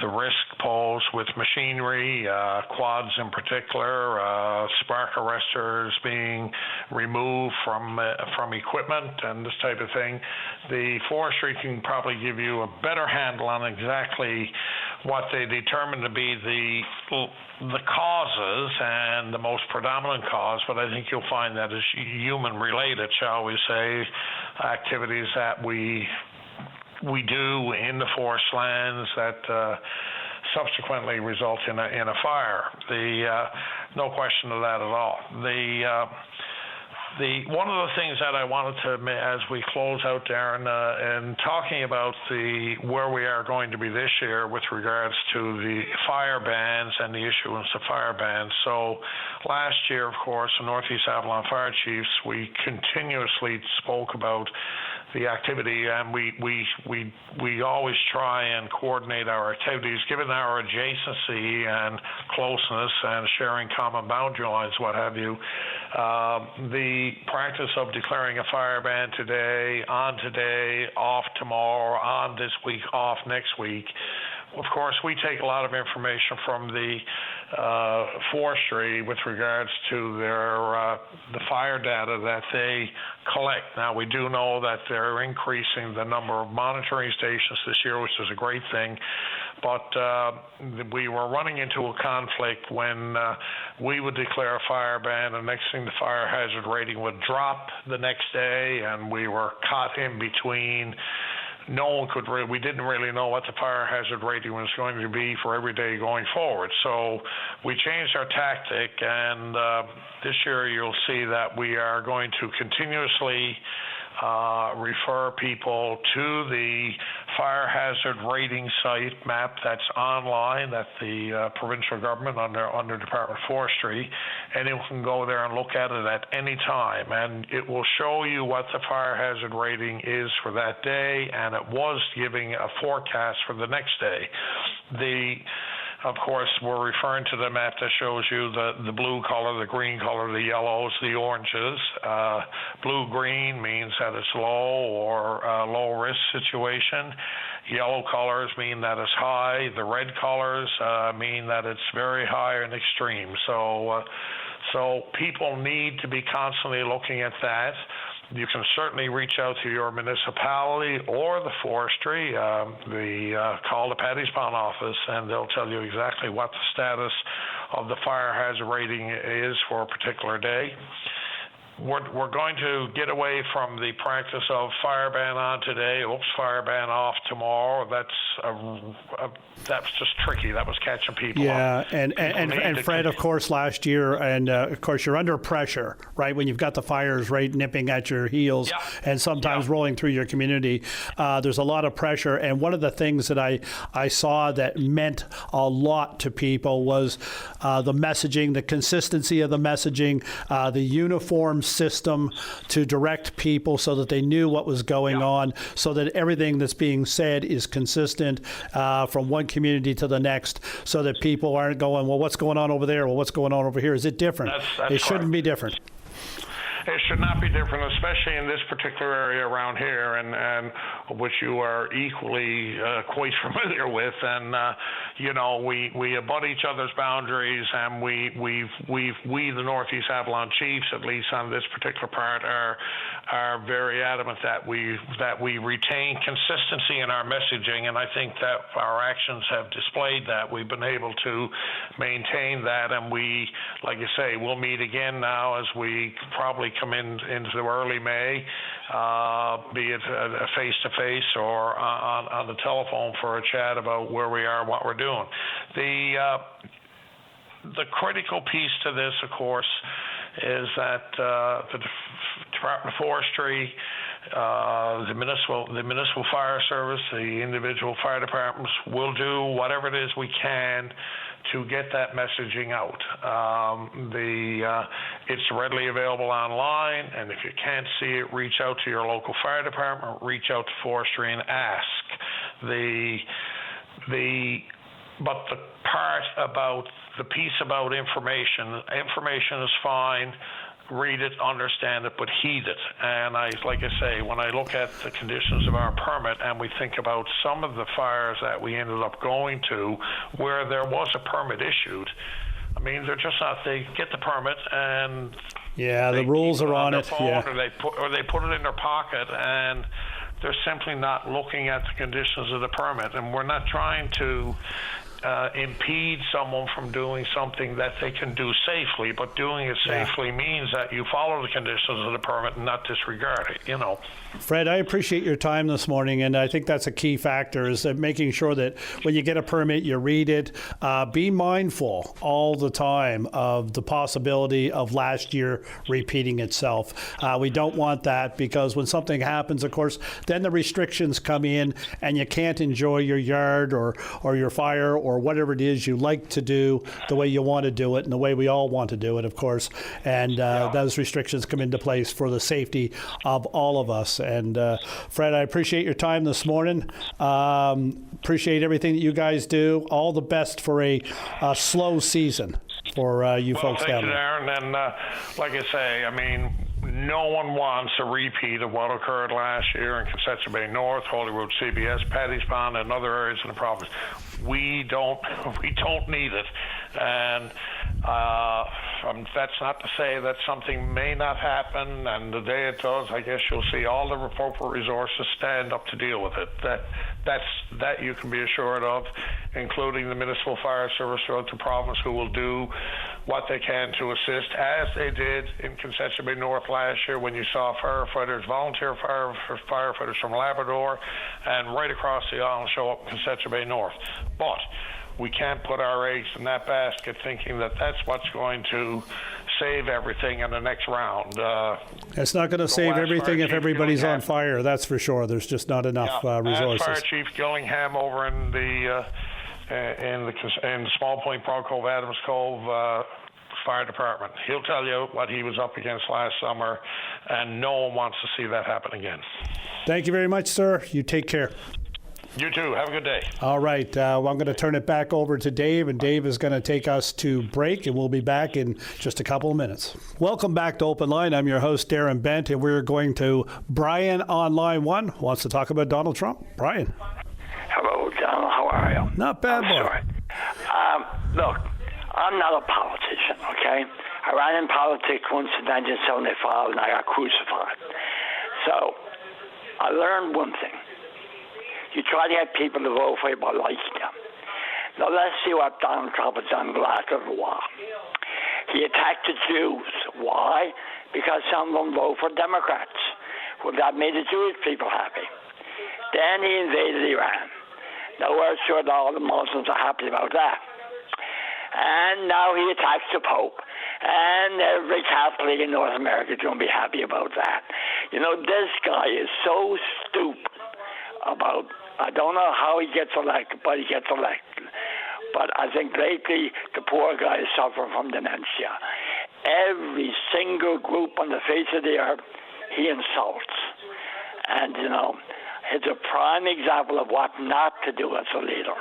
risk posed with machinery, quads in particular, spark arresters being removed from equipment and this type of thing. The forestry can probably give you a better handle on exactly what they determine to be the causes and the most predominant cause, but I think you'll find that is human related, shall we say, activities that we do in the forest lands that subsequently result in a fire. No question of that at all. One of the things that I wanted to, as we close out, Darren, and talking about where we are going to be this year with regards to the fire bans and the issuance of fire bans. So last year, of course, the Northeast Avalon Fire Chiefs, we continuously spoke about the activity, and we always try and coordinate our activities, given our adjacency and closeness and sharing common boundary lines, what have you. The practice of declaring a fire ban today, off tomorrow, on this week, off next week. Of course, we take a lot of information from the forestry with regards to the fire data that they collect. Now, we do know that they're increasing the number of monitoring stations this year, which is a great thing. But we were running into a conflict when we would declare a fire ban, and next thing the fire hazard rating would drop the next day, and we were caught in between. We didn't really know what the fire hazard rating was going to be for every day going forward. So we changed our tactic, and this year you'll see that we are going to continuously refer people to the fire hazard rating site map that's online that the provincial government under Department of Forestry, and you can go there and look at it at any time, and it will show you what the fire hazard rating is for that day, and it was giving a forecast for the next day. Of course, we're referring to the map that shows you the blue color, the green color, the yellows, the oranges. Blue-green means that it's low or low-risk situation. Yellow colors mean that it's high. The red colors mean that it's very high and extreme. So people need to be constantly looking at that. You can certainly reach out to your municipality or the forestry, call the Paddy's Pond office, and they'll tell you exactly what the status of the fire hazard rating is for a particular day. We're going to get away from the practice of fire ban on today, fire ban off tomorrow. That's just tricky. That was catching people up. And Fred, of course, last year, and of course, you're under pressure, right? When you've got the fires right nipping at your heels and sometimes rolling through your community, there's a lot of pressure. And one of the things that I saw that meant a lot to people was the messaging, the consistency of the messaging, the uniform system to direct people so that they knew what was going on, so that everything that's being said is consistent from one community to the next, so that people aren't going, well, what's going on over there? Well, what's going on over here? Is it different? It shouldn't be different. It should not be different, especially in this particular area around here, and which you are equally quite familiar with. And we abut each other's boundaries, and we the Northeast Avalon Chiefs, at least on this particular part, are very adamant that we retain consistency in our messaging, and I think that our actions have displayed that. We've been able to maintain that, and we, like you say, we'll meet again now as we probably come into early May, be it a face-to-face or on the telephone for a chat about where we are, what we're doing. The critical piece to this, of course, is that the Department of Forestry, the municipal fire service, the individual fire departments will do whatever it is we can to get that messaging out. It's readily available online, and if you can't see it, reach out to your local fire department, reach out to forestry and ask. But the part about the piece about information is fine. Read it, understand it, but heed it. And like I say, when I look at the conditions of our permit and we think about some of the fires that we ended up going to where there was a permit issued, I mean, they're just not, they get the permit and the rules are on it. Or they put it in their pocket, and they're simply not looking at the conditions of the permit. And we're not trying to impede someone from doing something that they can do safely, but doing it safely means that you follow the conditions of the permit and not disregard it, Fred, I appreciate your time this morning, and I think that's a key factor, is that making sure that when you get a permit, you read it. Be mindful all the time of the possibility of last year repeating itself. We don't want that, because when something happens, of course, then the restrictions come in and you can't enjoy your yard or your fire or whatever it is you like to do the way you want to do it and the way we all want to do it, of course. And those restrictions come into place for the safety of all of us. And Fred, I appreciate your time this morning. Appreciate everything that you guys do. All the best for a slow season for you folks down there. Thank you, Darren. And like I say, I mean, no one wants a repeat of what occurred last year in Concession Bay North, Holyrood, CBS, Paddy's Pond, and other areas in the province. We don't need it. And that's not to say that something may not happen, and the day it does, I guess you'll see all the appropriate resources stand up to deal with it. That you can be assured of, including the municipal fire service throughout the province, who will do what they can to assist, as they did in Concession Bay North last year, when you saw firefighters, volunteer firefighters from Labrador and right across the island show up in Concession Bay North. But we can't put our eggs in that basket thinking that that's what's going to save everything in the next round. It's not going to save everything if everybody's on fire, that's for sure. There's just not enough resources. Fire Chief Gillingham over in the Small Point, Broad Cove, Adams Cove Fire Department, he'll tell you what he was up against last summer, and no one wants to see that happen again. Thank you very much, sir. You take care. You too. Have a good day. All right. Well, I'm going to turn it back over to Dave, and Dave is going to take us to break, and we'll be back in just a couple of minutes. Welcome back to Open Line. I'm your host, Darren Bent, and we're going to Brian on line one. Wants to talk about Donald Trump. Brian. Hello, Donald. How are you? Not bad, boy. Sorry. Look, I'm not a politician, okay? I ran in politics once in 1975, and I got crucified. So I learned one thing. You try to get people to vote for you by liking you. Now let's see what Donald Trump has done in the last little while. He attacked the Jews. Why? Because some of them vote for Democrats. Well, that made the Jewish people happy. Then he invaded Iran. Now we're sure that all the Muslims are happy about that. And now he attacks the Pope. And every Catholic in North America is going to be happy about that. You know, this guy is so stupid about, I don't know how he gets elected, but he gets elected. But I think lately the poor guy is suffering from dementia. Every single group on the face of the earth, he insults. And, you know, it's a prime example of what not to do as a leader.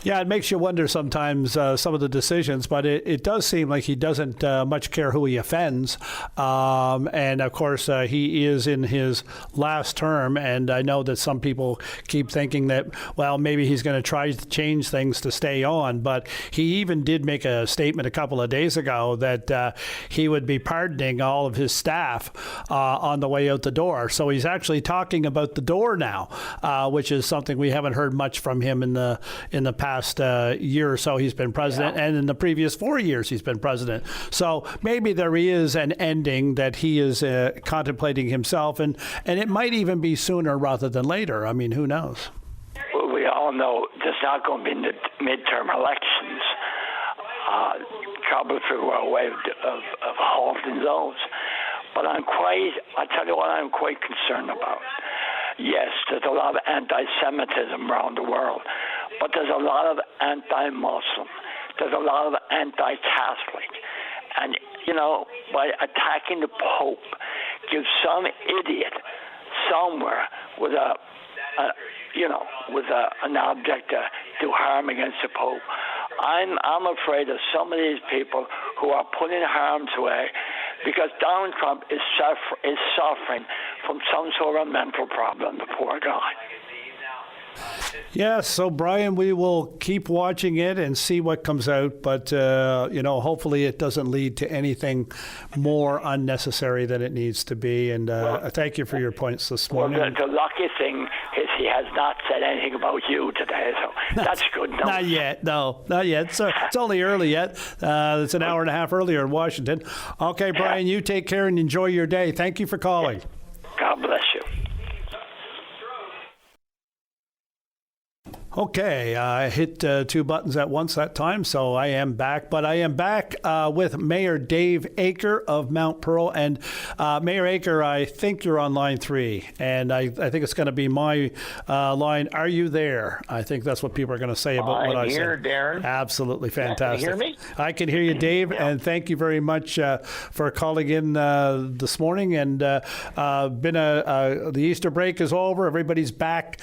Yeah, it makes you wonder sometimes some of the decisions, but it does seem like he doesn't much care who he offends. And, of course, he is in his last term, and I know that some people keep thinking that, well, maybe he's going to try to change things to stay on. But he even did make a statement a couple of days ago that he would be pardoning all of his staff on the way out the door. So he's actually talking about the door now, which is something we haven't heard much from him in the past year or so he's been president, and in the previous 4 years he's been president. So maybe there is an ending that he is contemplating himself, and it might even be sooner rather than later. I mean, who knows? Well, we all know there's not going to be midterm elections. Trouble figure out a way of halting those. But I tell you what I'm quite concerned about. Yes, there's a lot of anti-Semitism around the world, but there's a lot of anti-Muslim. There's a lot of anti-Catholic. And, you know, by attacking the Pope, give some idiot somewhere with an object to do harm against the Pope. I'm afraid of some of these people who are put in harm's way because Donald Trump is suffering from some sort of mental problem, the poor guy. Yes, so Brian, we will keep watching it and see what comes out, but hopefully it doesn't lead to anything more unnecessary than it needs to be. And thank you for your points this morning. Well, the lucky thing is he has not said anything about you today, so that's good. No. Not yet, no, not yet. It's only early yet. It's an hour and a half earlier in Washington. Okay, Brian, you take care and enjoy your day. Thank you for calling. God bless you. Okay, I hit two buttons at once that time, so I am back. But I am back with Mayor Dave Aker of Mount Pearl. And Mayor Aker, I think you're on line 3, and I think it's going to be my line. Are you there? I think that's what people are going to say about what I said. I'm here, Darren. Absolutely fantastic. Can you hear me? I can hear you, Dave, and thank you very much for calling in this morning. And the Easter break is over. Everybody's back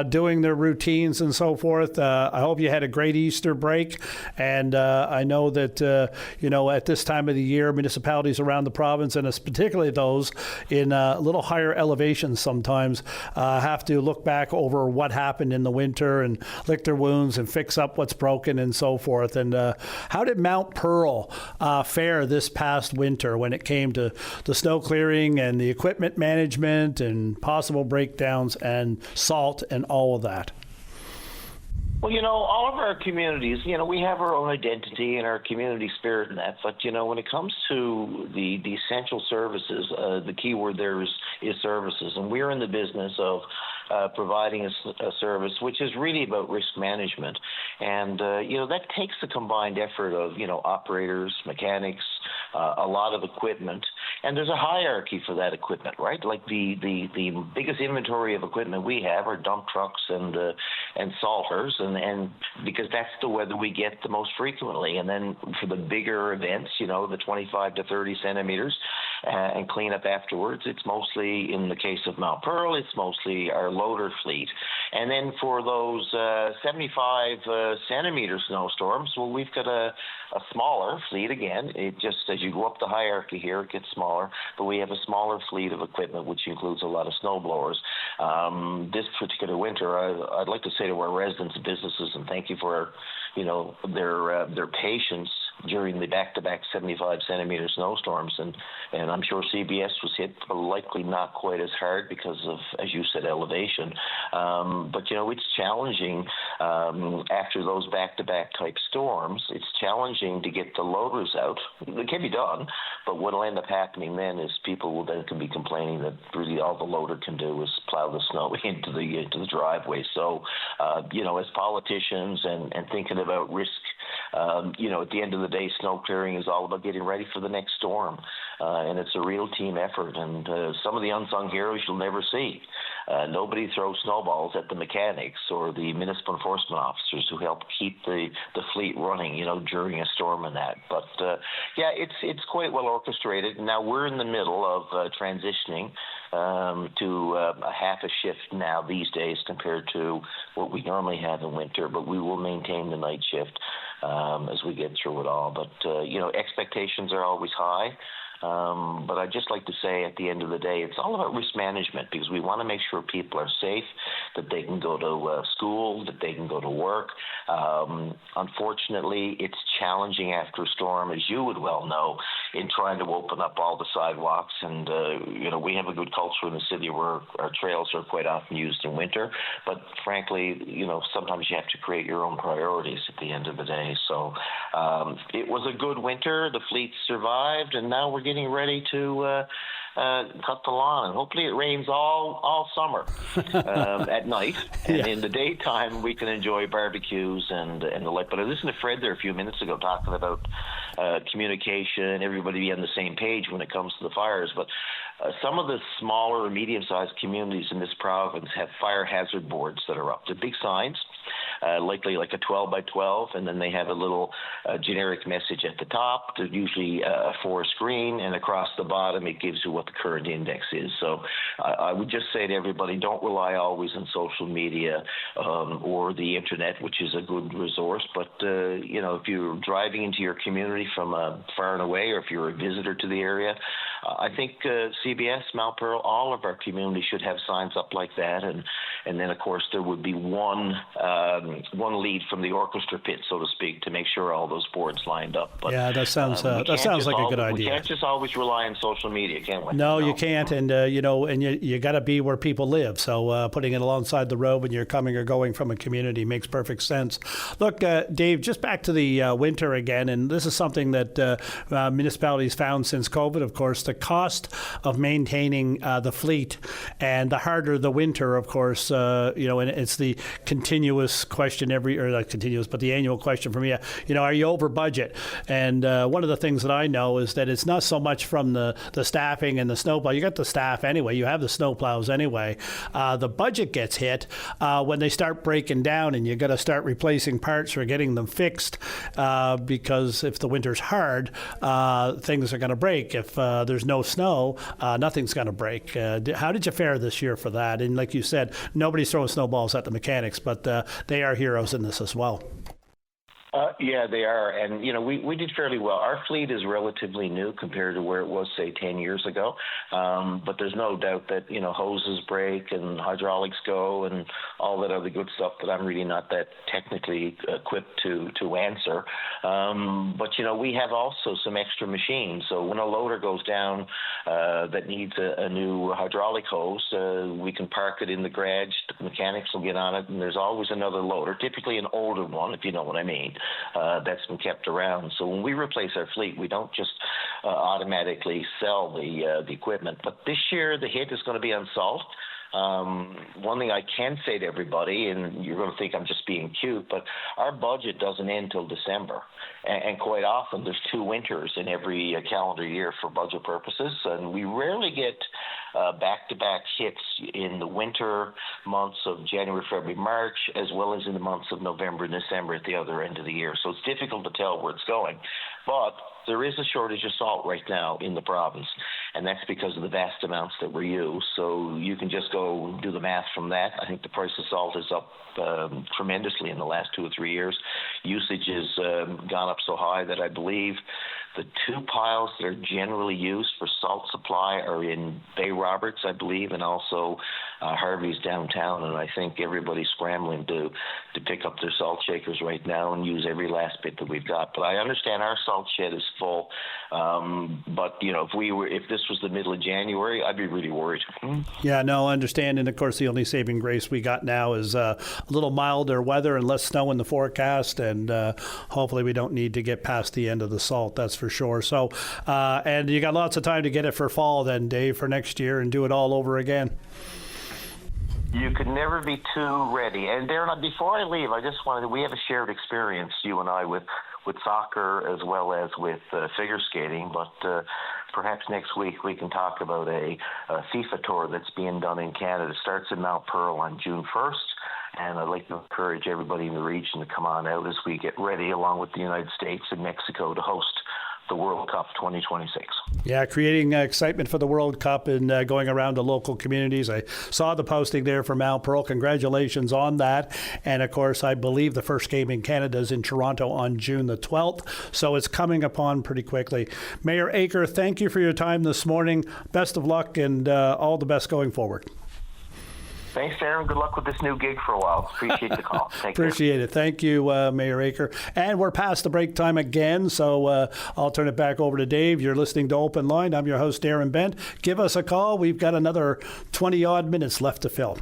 doing their routines and so forth. I hope you had a great Easter break, and I know that at this time of the year, municipalities around the province, and particularly those in a little higher elevations, sometimes have to look back over what happened in the winter and lick their wounds and fix up what's broken and so forth. And how did Mount Pearl fare this past winter when it came to the snow clearing and the equipment management and possible breakdowns and salt and all of that? Well, all of our communities, we have our own identity and our community spirit and that. But, when it comes to the essential services, the key word there is services. And we're in the business of providing a service, which is really about risk management. And, that takes the combined effort of, operators, mechanics, a lot of equipment. And there's a hierarchy for that equipment, right? Like the biggest inventory of equipment we have are dump trucks and salters, and because that's the weather we get the most frequently. And then for the bigger events, the 25 to 30 centimeters, and clean up afterwards, it's mostly, in the case of Mount Pearl, it's mostly our loader fleet. And then for those 75 centimeter snowstorms, well, we've got a smaller fleet again. It just, as you go up the hierarchy here, it gets smaller, but we have a smaller fleet of equipment, which includes a lot of snow blowers. This particular winter, I'd like to say to our residents and businesses, and thank you for their patience during the back-to-back 75-centimeter snowstorms, and I'm sure CBS was hit, but likely not quite as hard because of, as you said, elevation. But it's challenging after those back-to-back type storms. It's challenging to get the loaders out. It can be done, but what'll end up happening then is people will then can be complaining that really all the loader can do is plow the snow into the driveway. So, as politicians and thinking about risk, at the end of the day, snow clearing is all about getting ready for the next storm, and it's a real team effort. And some of the unsung heroes you'll never see. Nobody throws snowballs at the mechanics or the municipal enforcement officers who help keep the fleet running, during a storm and that. But it's quite well orchestrated. Now we're in the middle of transitioning to a half a shift now these days compared to what we normally have in winter, but we will maintain the night shift as we get through it all. But, expectations are always high. But I'd just like to say at the end of the day, it's all about risk management, because we want to make sure people are safe, that they can go to school, that they can go to work. Unfortunately, it's challenging after a storm, as you would well know, in trying to open up all the sidewalks. And, we have a good culture in the city where our trails are quite often used in winter. But frankly, sometimes you have to create your own priorities at the end of the day. So it was a good winter. The fleet survived, and now we're getting ready to cut the lawn, and hopefully it rains all summer at night, and in the daytime we can enjoy barbecues and the like. But I listened to Fred there a few minutes ago talking about communication, everybody be on the same page when it comes to the fires. But some of the smaller or medium-sized communities in this province have fire hazard boards that are up. They're big signs, likely like a 12 by 12, and then they have a little generic message at the top. They're usually a forest green, and across the bottom it gives you what the current index is. So I would just say to everybody, don't rely always on social media or the internet, which is a good resource. But, if you're driving into your community from far and away, or if you're a visitor to the area, I think CBS, Mount Pearl, all of our communities should have signs up like that. And then, of course, there would be one lead from the orchestra pit, so to speak, to make sure all those boards lined up. But, that sounds like a good idea. We can't just always rely on social media, can we? No, you can't. And, and you got to be where people live. So putting it alongside the road when you're coming or going from a community makes perfect sense. Look, Dave, just back to the winter again, and this is something that municipalities found since COVID, of course, the cost of maintaining the fleet, and the harder the winter, of course, and it's the continuous question the annual question from you, are you over budget? And one of the things that I know is that it's not so much from the staffing and the snowplow. You got the staff anyway. You have the snowplows anyway. The budget gets hit when they start breaking down, and you got to start replacing parts or getting them fixed because if the winter's hard, things are going to break. If there's no snow, nothing's going to break. How did you fare this year for that? And like you said, nobody's throwing snowballs at the mechanics, but they are heroes in this as well. Yeah, they are. And, we did fairly well. Our fleet is relatively new compared to where it was, say, 10 years ago. But there's no doubt that, hoses break and hydraulics go and all that other good stuff that I'm really not that technically equipped to answer. But, we have also some extra machines. So when a loader goes down that needs a new hydraulic hose, we can park it in the garage. The mechanics will get on it, and there's always another loader, typically an older one, if you know what I mean. That's been kept around. So when we replace our fleet, we don't just automatically sell the equipment. But this year, the hit is going to be on salt. One thing I can say to everybody, and you're going to think I'm just being cute, but our budget doesn't end till December. And quite often there's 2 winters in every calendar year for budget purposes. And we rarely get back-to-back hits in the winter months of January, February, March, as well as in the months of November and December at the other end of the year. So it's difficult to tell where it's going. But there is a shortage of salt right now in the province, and that's because of the vast amounts that were used. So you can just go do the math from that. I think the price of salt is up tremendously in the last 2 or 3 years. Usage has gone up so high that I believe the 2 piles that are generally used for salt supply are in Bay Roberts, I believe, and also Harvey's downtown, and I think everybody's scrambling to pick up their salt shakers right now and use every last bit that we've got. But I understand our salt shed is full. But if this was the middle of January, I'd be really worried. Yeah, no, I understand. And of course, the only saving grace we got now is a little milder weather and less snow in the forecast, and hopefully we don't need to get past the end of the salt. That's for sure. So, and you got lots of time to get it for fall, then, Dave, for next year, and do it all over again. You could never be too ready. And Darren, before I leave, I just wanted we have a shared experience, you and I, with soccer as well as with figure skating. But perhaps next week we can talk about a FIFA tour that's being done in Canada. It starts in Mount Pearl on June 1st. And I'd like to encourage everybody in the region to come on out as we get ready, along with the United States and Mexico, to host the World Cup 2026. Yeah, creating excitement for the World Cup and going around to local communities. I saw the posting there for Mount Pearl. Congratulations on that. And of course, I believe the first game in Canada is in Toronto on June the 12th. So it's coming upon pretty quickly. Mayor Aker, thank you for your time this morning. Best of luck and all the best going forward. Thanks, Darren. Good luck with this new gig for a while. Appreciate the call. Appreciate it. Thank you, Mayor Aker. And we're past the break time again, so I'll turn it back over to Dave. You're listening to Open Line. I'm your host, Darren Bent. Give us a call. We've got another 20-odd minutes left to fill.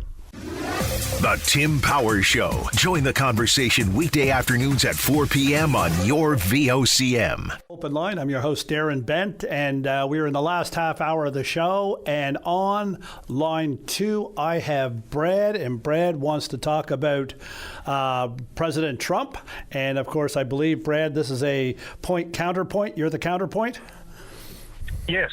The Tim Powers Show. Join the conversation weekday afternoons at 4 p.m. on your VOCM. Open Line. I'm your host, Darren Bent, and we're in the last half hour of the show. And on line 2, I have Brad, and Brad wants to talk about President Trump. And of course, I believe, Brad, this is a counterpoint. You're the counterpoint? Yes.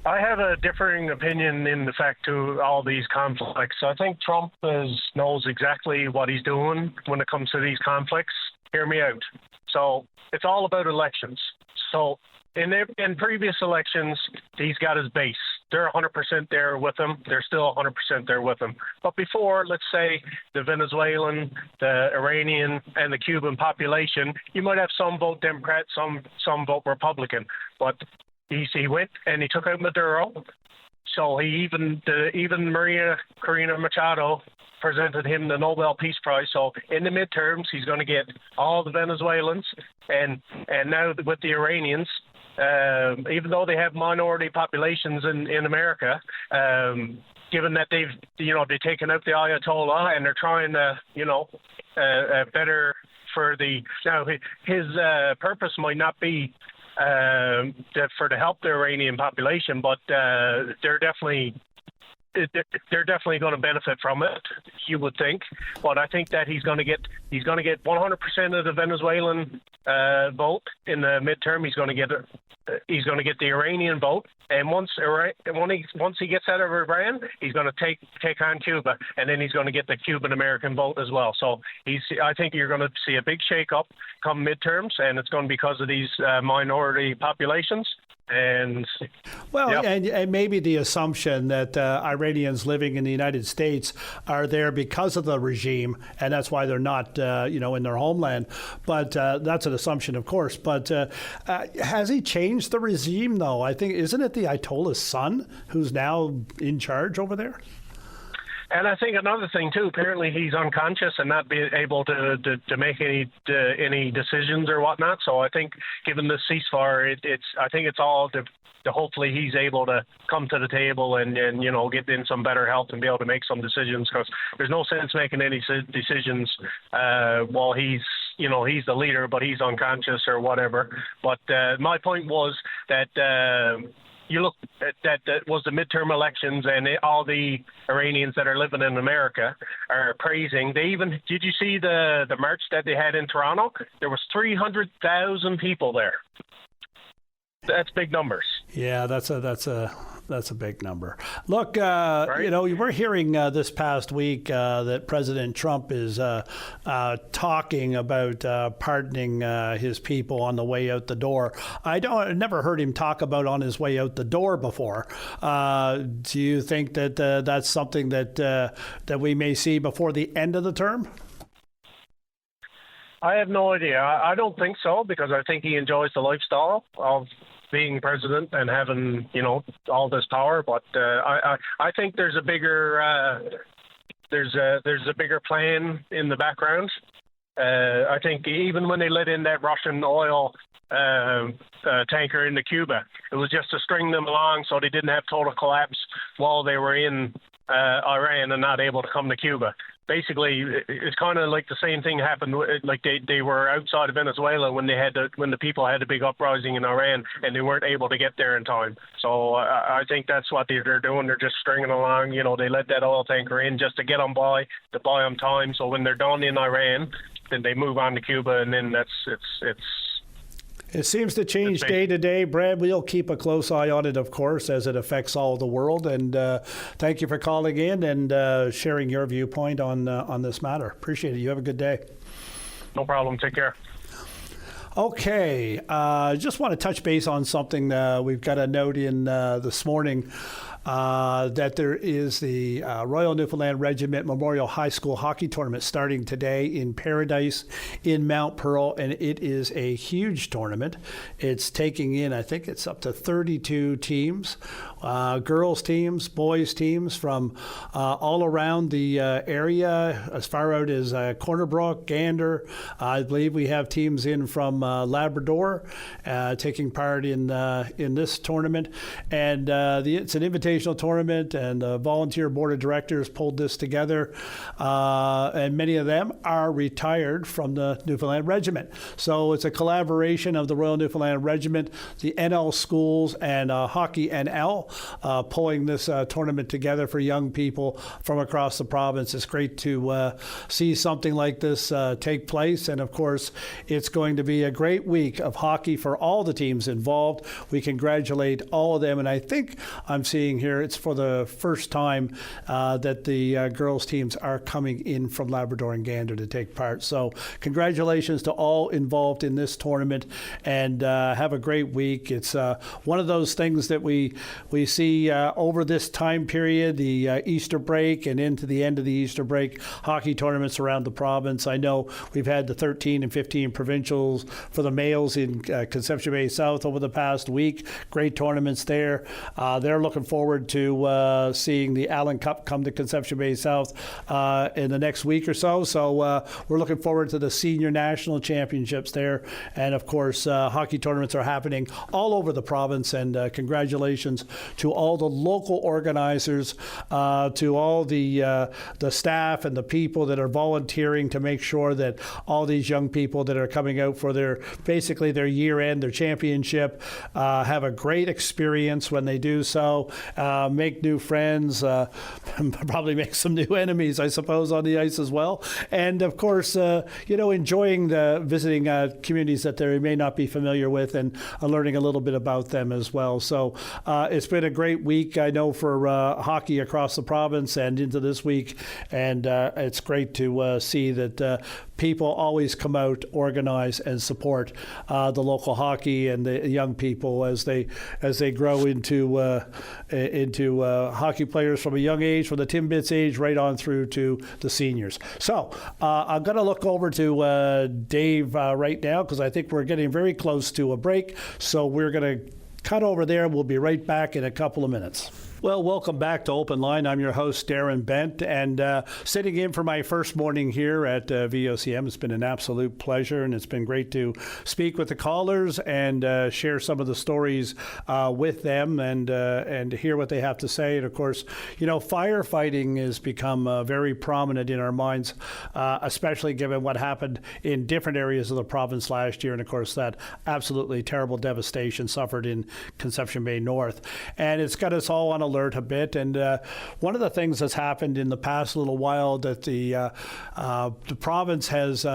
I have a differing opinion in the fact to all these conflicts. I think Trump knows exactly what he's doing when it comes to these conflicts. Hear me out. So it's all about elections. So in previous elections, he's got his base. They're 100% there with him. They're still 100% there with him. But before, let's say, the Venezuelan, the Iranian, and the Cuban population, you might have some vote Democrat, some vote Republican. But he went and he took out Maduro. So he even Maria Corina Machado presented him the Nobel Peace Prize. So in the midterms, he's going to get all the Venezuelans and now with the Iranians. Even though they have minority populations in America, given that they've taken out the Ayatollah and they're trying to better for his purpose might not be to help the Iranian population, but they're definitely going to benefit from it, you would think. But I think that he's going to get 100% of the Venezuelan vote in the midterm. He's going to get the Iranian vote, and once he gets out of Iran, he's going to take on Cuba, and then he's going to get the Cuban American vote as well. So I think you're going to see a big shakeup come midterms, and it's going to be because of these minority populations. And and maybe the assumption that Iranians living in the United States are there because of the regime, and that's why they're not, in their homeland. But that's an assumption, of course. But has he changed the regime, though? I think, isn't it the Ayatollah's son who's now in charge over there? And I think another thing too. Apparently, he's unconscious and not be able to make any decisions or whatnot. So I think, given the ceasefire, I think it's all to hopefully he's able to come to the table and get in some better health and be able to make some decisions, because there's no sense making any decisions while he's the leader, but he's unconscious or whatever. But my point was that. You look at that was the midterm elections, and all the Iranians that are living in America are praising. Did you see the march that they had in Toronto? There was 300,000 people there. That's big numbers. Yeah, that's a big number. Look, we're hearing this past week that President Trump is talking about pardoning his people on the way out the door. I never heard him talk about on his way out the door before. Do you think that that's something that we may see before the end of the term? I have no idea. I don't think so, because I think he enjoys the lifestyle of being president and having, all this power. But I think there's a bigger there's a bigger plan in the background. I think even when they let in that Russian oil tanker into Cuba, it was just to string them along so they didn't have total collapse while they were in Iran and not able to come to Cuba. Basically, it's kind of like the same thing happened. Like they were outside of Venezuela when the people had a big uprising in Iran and they weren't able to get there in time. So I think that's what they're doing. They're just stringing along. They let that oil tanker in just to get them by, to buy them time. So when they're done in Iran, then they move on to Cuba, and then It seems to change day to day, Brad. We'll keep a close eye on it, of course, as it affects all the world. And thank you for calling in and sharing your viewpoint on this matter. Appreciate it. You have a good day. No problem. Take care. Okay. Just want to touch base on something we've got a note in this morning. That there is the Royal Newfoundland Regiment Memorial High School Hockey Tournament starting today in Paradise in Mount Pearl, and it is a huge tournament. It's taking in, I think it's up to 32 teams, girls teams, boys teams from all around the area, as far out as Corner Brook, Gander. I believe we have teams in from Labrador taking part in this tournament, and it's an invitation tournament, and the volunteer board of directors pulled this together, and many of them are retired from the Newfoundland Regiment. So it's a collaboration of the Royal Newfoundland Regiment, the NL schools, and Hockey NL pulling this tournament together for young people from across the province. It's great to see something like this take place, and of course it's going to be a great week of hockey for all the teams involved. We congratulate all of them, and I think I'm seeing here it's for the first time that the girls teams are coming in from Labrador and Gander to take part. So congratulations to all involved in this tournament, and have a great week. It's one of those things that we see over this time period, the Easter break and into the end of the Easter break, hockey tournaments around the province. I know we've had the 13 and 15 provincials for the males in Conception Bay South over the past week. Great tournaments there. They're looking forward to seeing the Allen Cup come to Conception Bay South in the next week or so. So we're looking forward to the senior national championships there. And of course, hockey tournaments are happening all over the province. And congratulations to all the local organizers, to all the staff and the people that are volunteering to make sure that all these young people that are coming out for their year end, their championship, have a great experience when they do so. Make new friends, probably make some new enemies, I suppose, on the ice as well. And of course, enjoying visiting communities that they may not be familiar with, and learning a little bit about them as well. So it's been a great week, I know, for hockey across the province and into this week. And it's great to see that people always come out, organize, and support the local hockey and the young people as they grow into hockey players from a young age, from the Timbits age right on through to the seniors. So I'm going to look over to Dave right now, because I think we're getting very close to a break. So we're going to cut over there. We'll be right back in a couple of minutes. Well, welcome back to Open Line. I'm your host, Darren Bent, and sitting in for my first morning here at VOCM. It's been an absolute pleasure, and it's been great to speak with the callers and share some of the stories with them and hear what they have to say. And of course, firefighting has become very prominent in our minds, especially given what happened in different areas of the province last year, and of course that absolutely terrible devastation suffered in Conception Bay North. And it's got us all on alert a bit. And one of the things that's happened in the past little while that the province has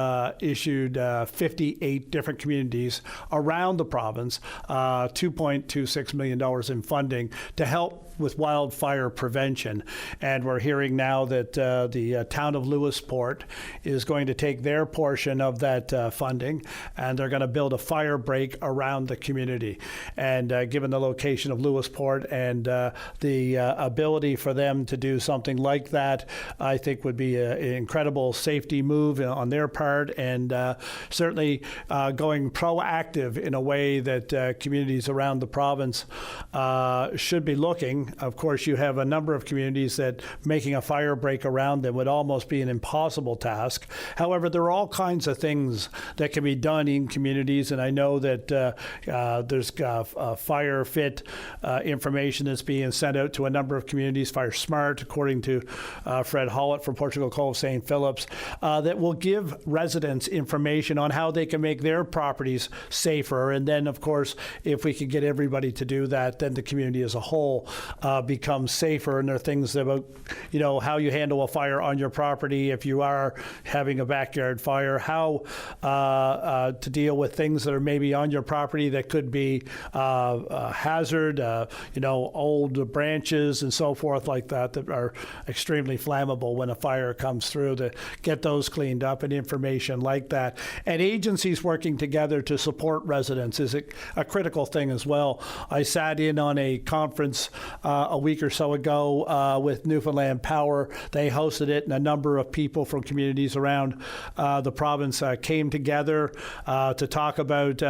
issued 58 different communities around the province $2.26 million in funding to help with wildfire prevention. And we're hearing now that the town of Lewisport is going to take their portion of that funding, and they're going to build a fire break around the community. And given the location of Lewisport and the the ability for them to do something like that, I think, would be an incredible safety move on their part, and certainly going proactive in a way that communities around the province should be looking. Of course, you have a number of communities that making a fire break around them would almost be an impossible task. However, there are all kinds of things that can be done in communities, and I know that there's fire fit information that's being sent out to a number of communities, Fire Smart, according to Fred Hollett from Portugal Cove St. Phillips, that will give residents information on how they can make their properties safer. And then, of course, if we could get everybody to do that, then the community as a whole becomes safer. And there are things about, how you handle a fire on your property if you are having a backyard fire, how to deal with things that are maybe on your property that could be a hazard, old branches and so forth like that are extremely flammable when a fire comes through, to get those cleaned up and information like that. And agencies working together to support residents is a critical thing as well. I sat in on a conference a week or so ago with Newfoundland Power. They hosted it, and a number of people from communities around the province came together to talk about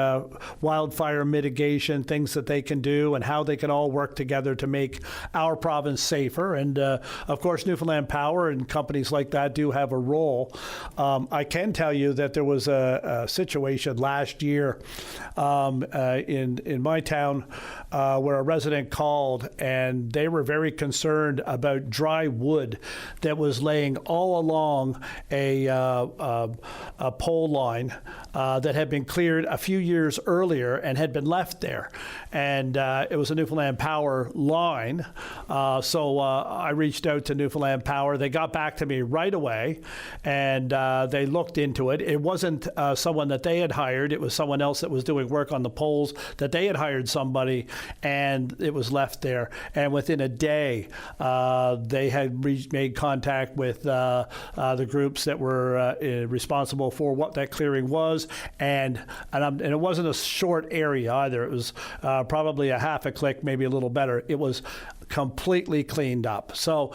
wildfire mitigation, things that they can do, and how they can all work together to make our province safer. And of course, Newfoundland Power and companies like that do have a role. I can tell you that there was a situation last year in my town where a resident called, and they were very concerned about dry wood that was laying all along a pole line that had been cleared a few years earlier and had been left there. And it was a Newfoundland Power line. So I reached out to Newfoundland Power. They got back to me right away, and they looked into it. It wasn't someone that they had hired. It was someone else that was doing work on the poles that they had hired somebody, and it was left there. And within a day, they had made contact with the groups that were responsible for what that clearing was. And it wasn't a short area either. It was probably a half a click, maybe a little better. It was completely cleaned up. So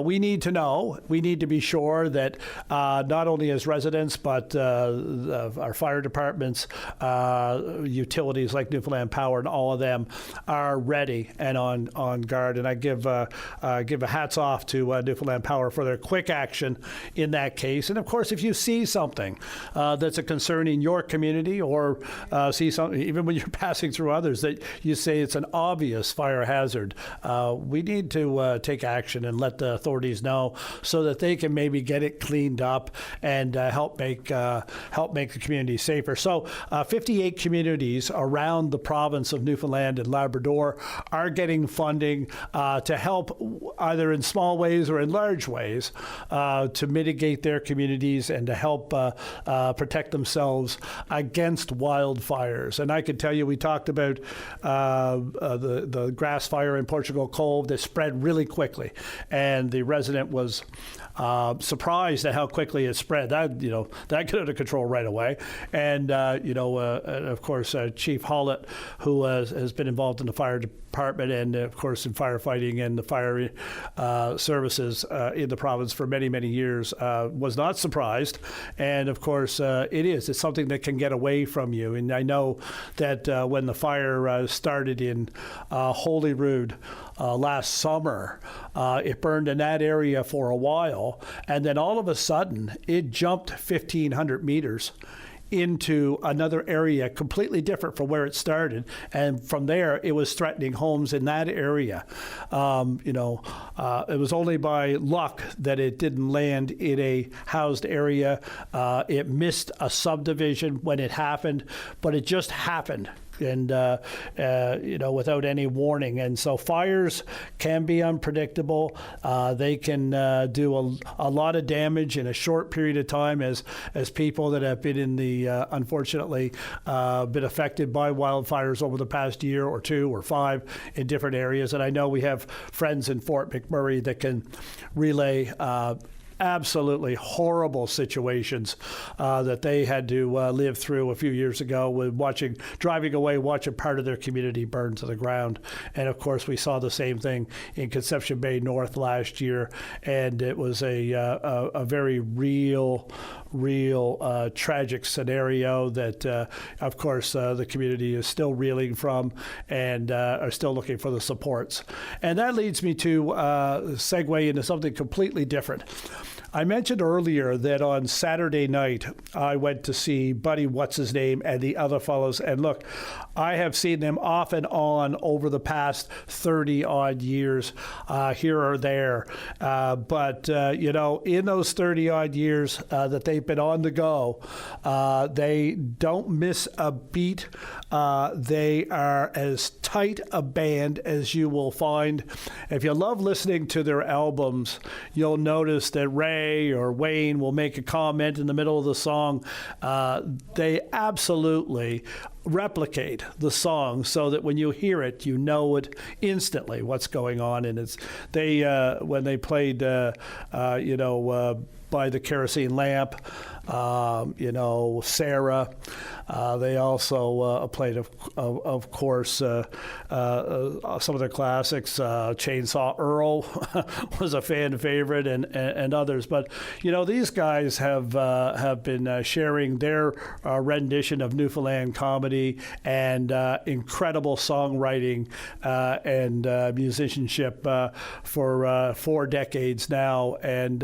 we need to know, we need to be sure that not only as residents, but our fire departments, utilities like Newfoundland Power, and all of them are ready and on guard. And I give a hats off to Newfoundland Power for their quick action in that case. And of course, if you see something that's a concern in your community, or see something, even when you're passing through others, that you say it's an obvious fire hazard, we need to take action and let the authorities know, so that they can maybe get it cleaned up and help make the community safer. So 58 communities around the province of Newfoundland and Labrador are getting funding to help, either in small ways or in large ways, to mitigate their communities and to help protect themselves against wildfires. And I could tell you, we talked about the grass fire in Portugal Cove that spread really quickly, and the resident was surprised at how quickly it spread. That got out of control right away. And of course, Chief Hollett, who has been involved in the fire department and of course in firefighting and the fire services in the province for many, many years, was not surprised. And of course, it's something that can get away from you. And I know that when the fire started in Holyrood last summer, it burned in that area for a while, and then all of a sudden it jumped 1,500 meters into another area completely different from where it started, and from there it was threatening homes in that area. It was only by luck that it didn't land in a housed area. It missed a subdivision when it happened, but it just happened. And without any warning. And so fires can be unpredictable. They can do a lot of damage in a short period of time, as people that have been in the unfortunately been affected by wildfires over the past year or two or five in different areas. And I know we have friends in Fort McMurray that can relay absolutely horrible situations that they had to live through a few years ago with driving away, watching part of their community burn to the ground. And of course, we saw the same thing in Conception Bay North last year, and it was a very real tragic scenario that, of course, the community is still reeling from and are still looking for the supports. And that leads me to segue into something completely different. I mentioned earlier that on Saturday night, I went to see Buddy What's-His-Name and the other fellows. And look, I have seen them off and on over the past 30-odd years, here or there. But in those 30-odd years that they've been on the go, they don't miss a beat. They are as tight a band as you will find. If you love listening to their albums, you'll notice that Ray or Wayne will make a comment in the middle of the song. They absolutely replicate the song so that when you hear it, you know it instantly what's going on. And it's when they played, By the Kerosene Lamp, Sarah. They also played, of course, some of their classics. Chainsaw Earl was a fan favorite, and others. But these guys have been sharing their rendition of Newfoundland comedy and incredible songwriting and musicianship for 4 decades now. And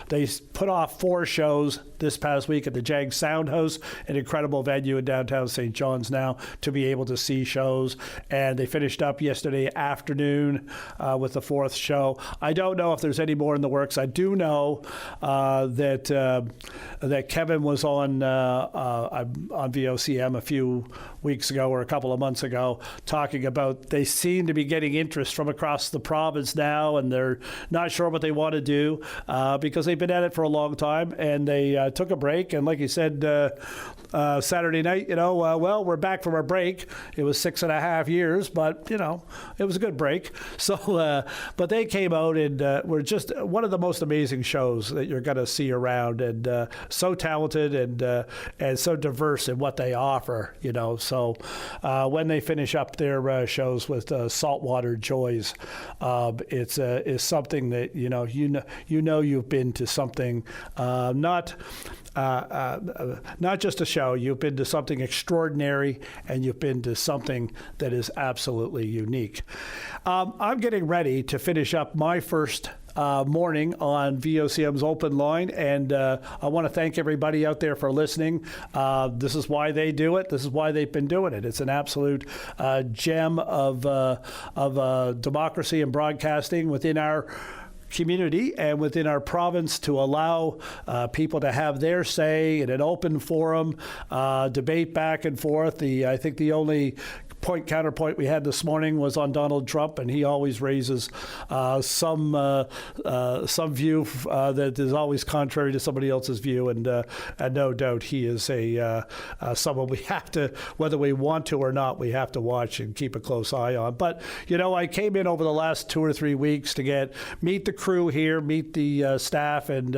they put off 4 shows this past week at the Jag Sound House, an incredible venue in downtown St. John's now to be able to see shows. And they finished up yesterday afternoon with the 4th show. I don't know if there's any more in the works. I do know that Kevin was on VOCM a few weeks ago or a couple of months ago talking about they seem to be getting interest from across the province now, and they're not sure what they want to do because they've been at it for a long time, and they took a break. And like you said, Saturday night, we're back from our break. It was 6.5 years, but it was a good break. So, but they came out and were just one of the most amazing shows that you're going to see around, and so talented and so diverse in what they offer. So when they finish up their shows with Saltwater Joys, it's something that you've been to something not just a show. You've been to something extraordinary, and you've been to something that is absolutely unique. I'm getting ready to finish up my first morning on VOCM's Open Line, and I want to thank everybody out there for listening. This is why they do it. This is why they've been doing it. It's an absolute gem of democracy and broadcasting within our community and within our province to allow people to have their say in an open forum, debate back and forth. I think the only counterpoint we had this morning was on Donald Trump, and he always raises some view that is always contrary to somebody else's view, and no doubt he is someone we have to, whether we want to or not, we have to watch and keep a close eye on. But I came in over the last 2 or 3 weeks to meet the crew here, meet the staff, and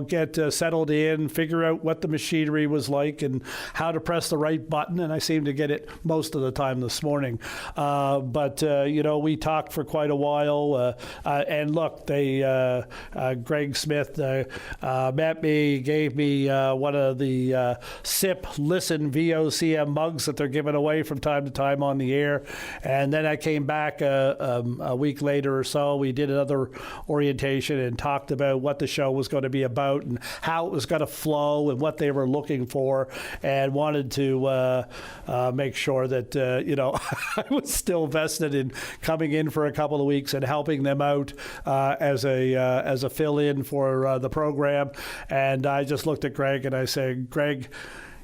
get settled in, figure out what the machinery was like and how to press the right button, and I seem to get it most of the time this morning. But we talked for quite a while, and look, Greg Smith met me, gave me one of the Sip Listen VOCM mugs that they're giving away from time to time on the air, and then I came back a week later or so. We did another orientation and talked about what the show was going to be about and how it was going to flow and what they were looking for, and wanted to make sure that I was still vested in coming in for a couple of weeks and helping them out as a fill-in for the program. And I just looked at Greg and I said, Greg,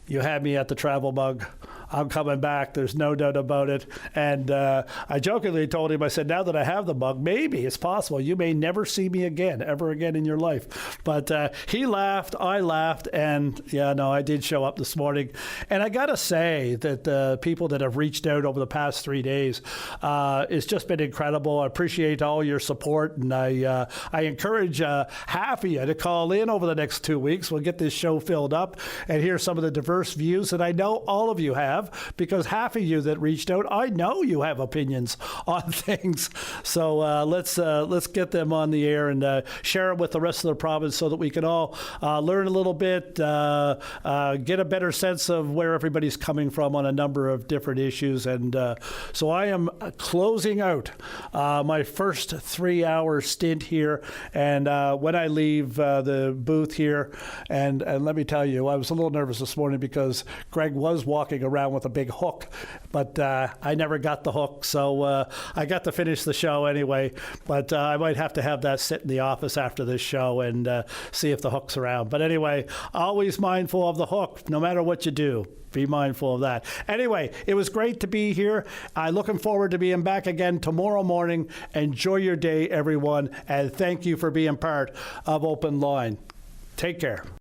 you had me at the travel mug. I'm coming back. There's no doubt about it. And I jokingly told him, I said, now that I have the bug, maybe it's possible you may never see me again, ever again in your life. But he laughed, I laughed, and yeah, no, I did show up this morning. And I got to say that the people that have reached out over the past 3 days, it's just been incredible. I appreciate all your support, and I encourage half of you to call in over the next 2 weeks. We'll get this show filled up and hear some of the diverse views that I know all of you have, because half of you that reached out, I know you have opinions on things. So let's get them on the air and share them with the rest of the province so that we can all learn a little bit, get a better sense of where everybody's coming from on a number of different issues. And so I am closing out my first 3-hour stint here. And when I leave the booth here, and let me tell you, I was a little nervous this morning because Greg was walking around with a big hook, but I never got the hook, so I got to finish the show anyway. But I might have to have that sit in the office after this show and see if the hook's around. But anyway, always mindful of the hook, no matter what you do. Be mindful of that. Anyway, it was great to be here. I'm looking forward to being back again tomorrow morning. Enjoy your day, everyone, and thank you for being part of Open Line. Take care.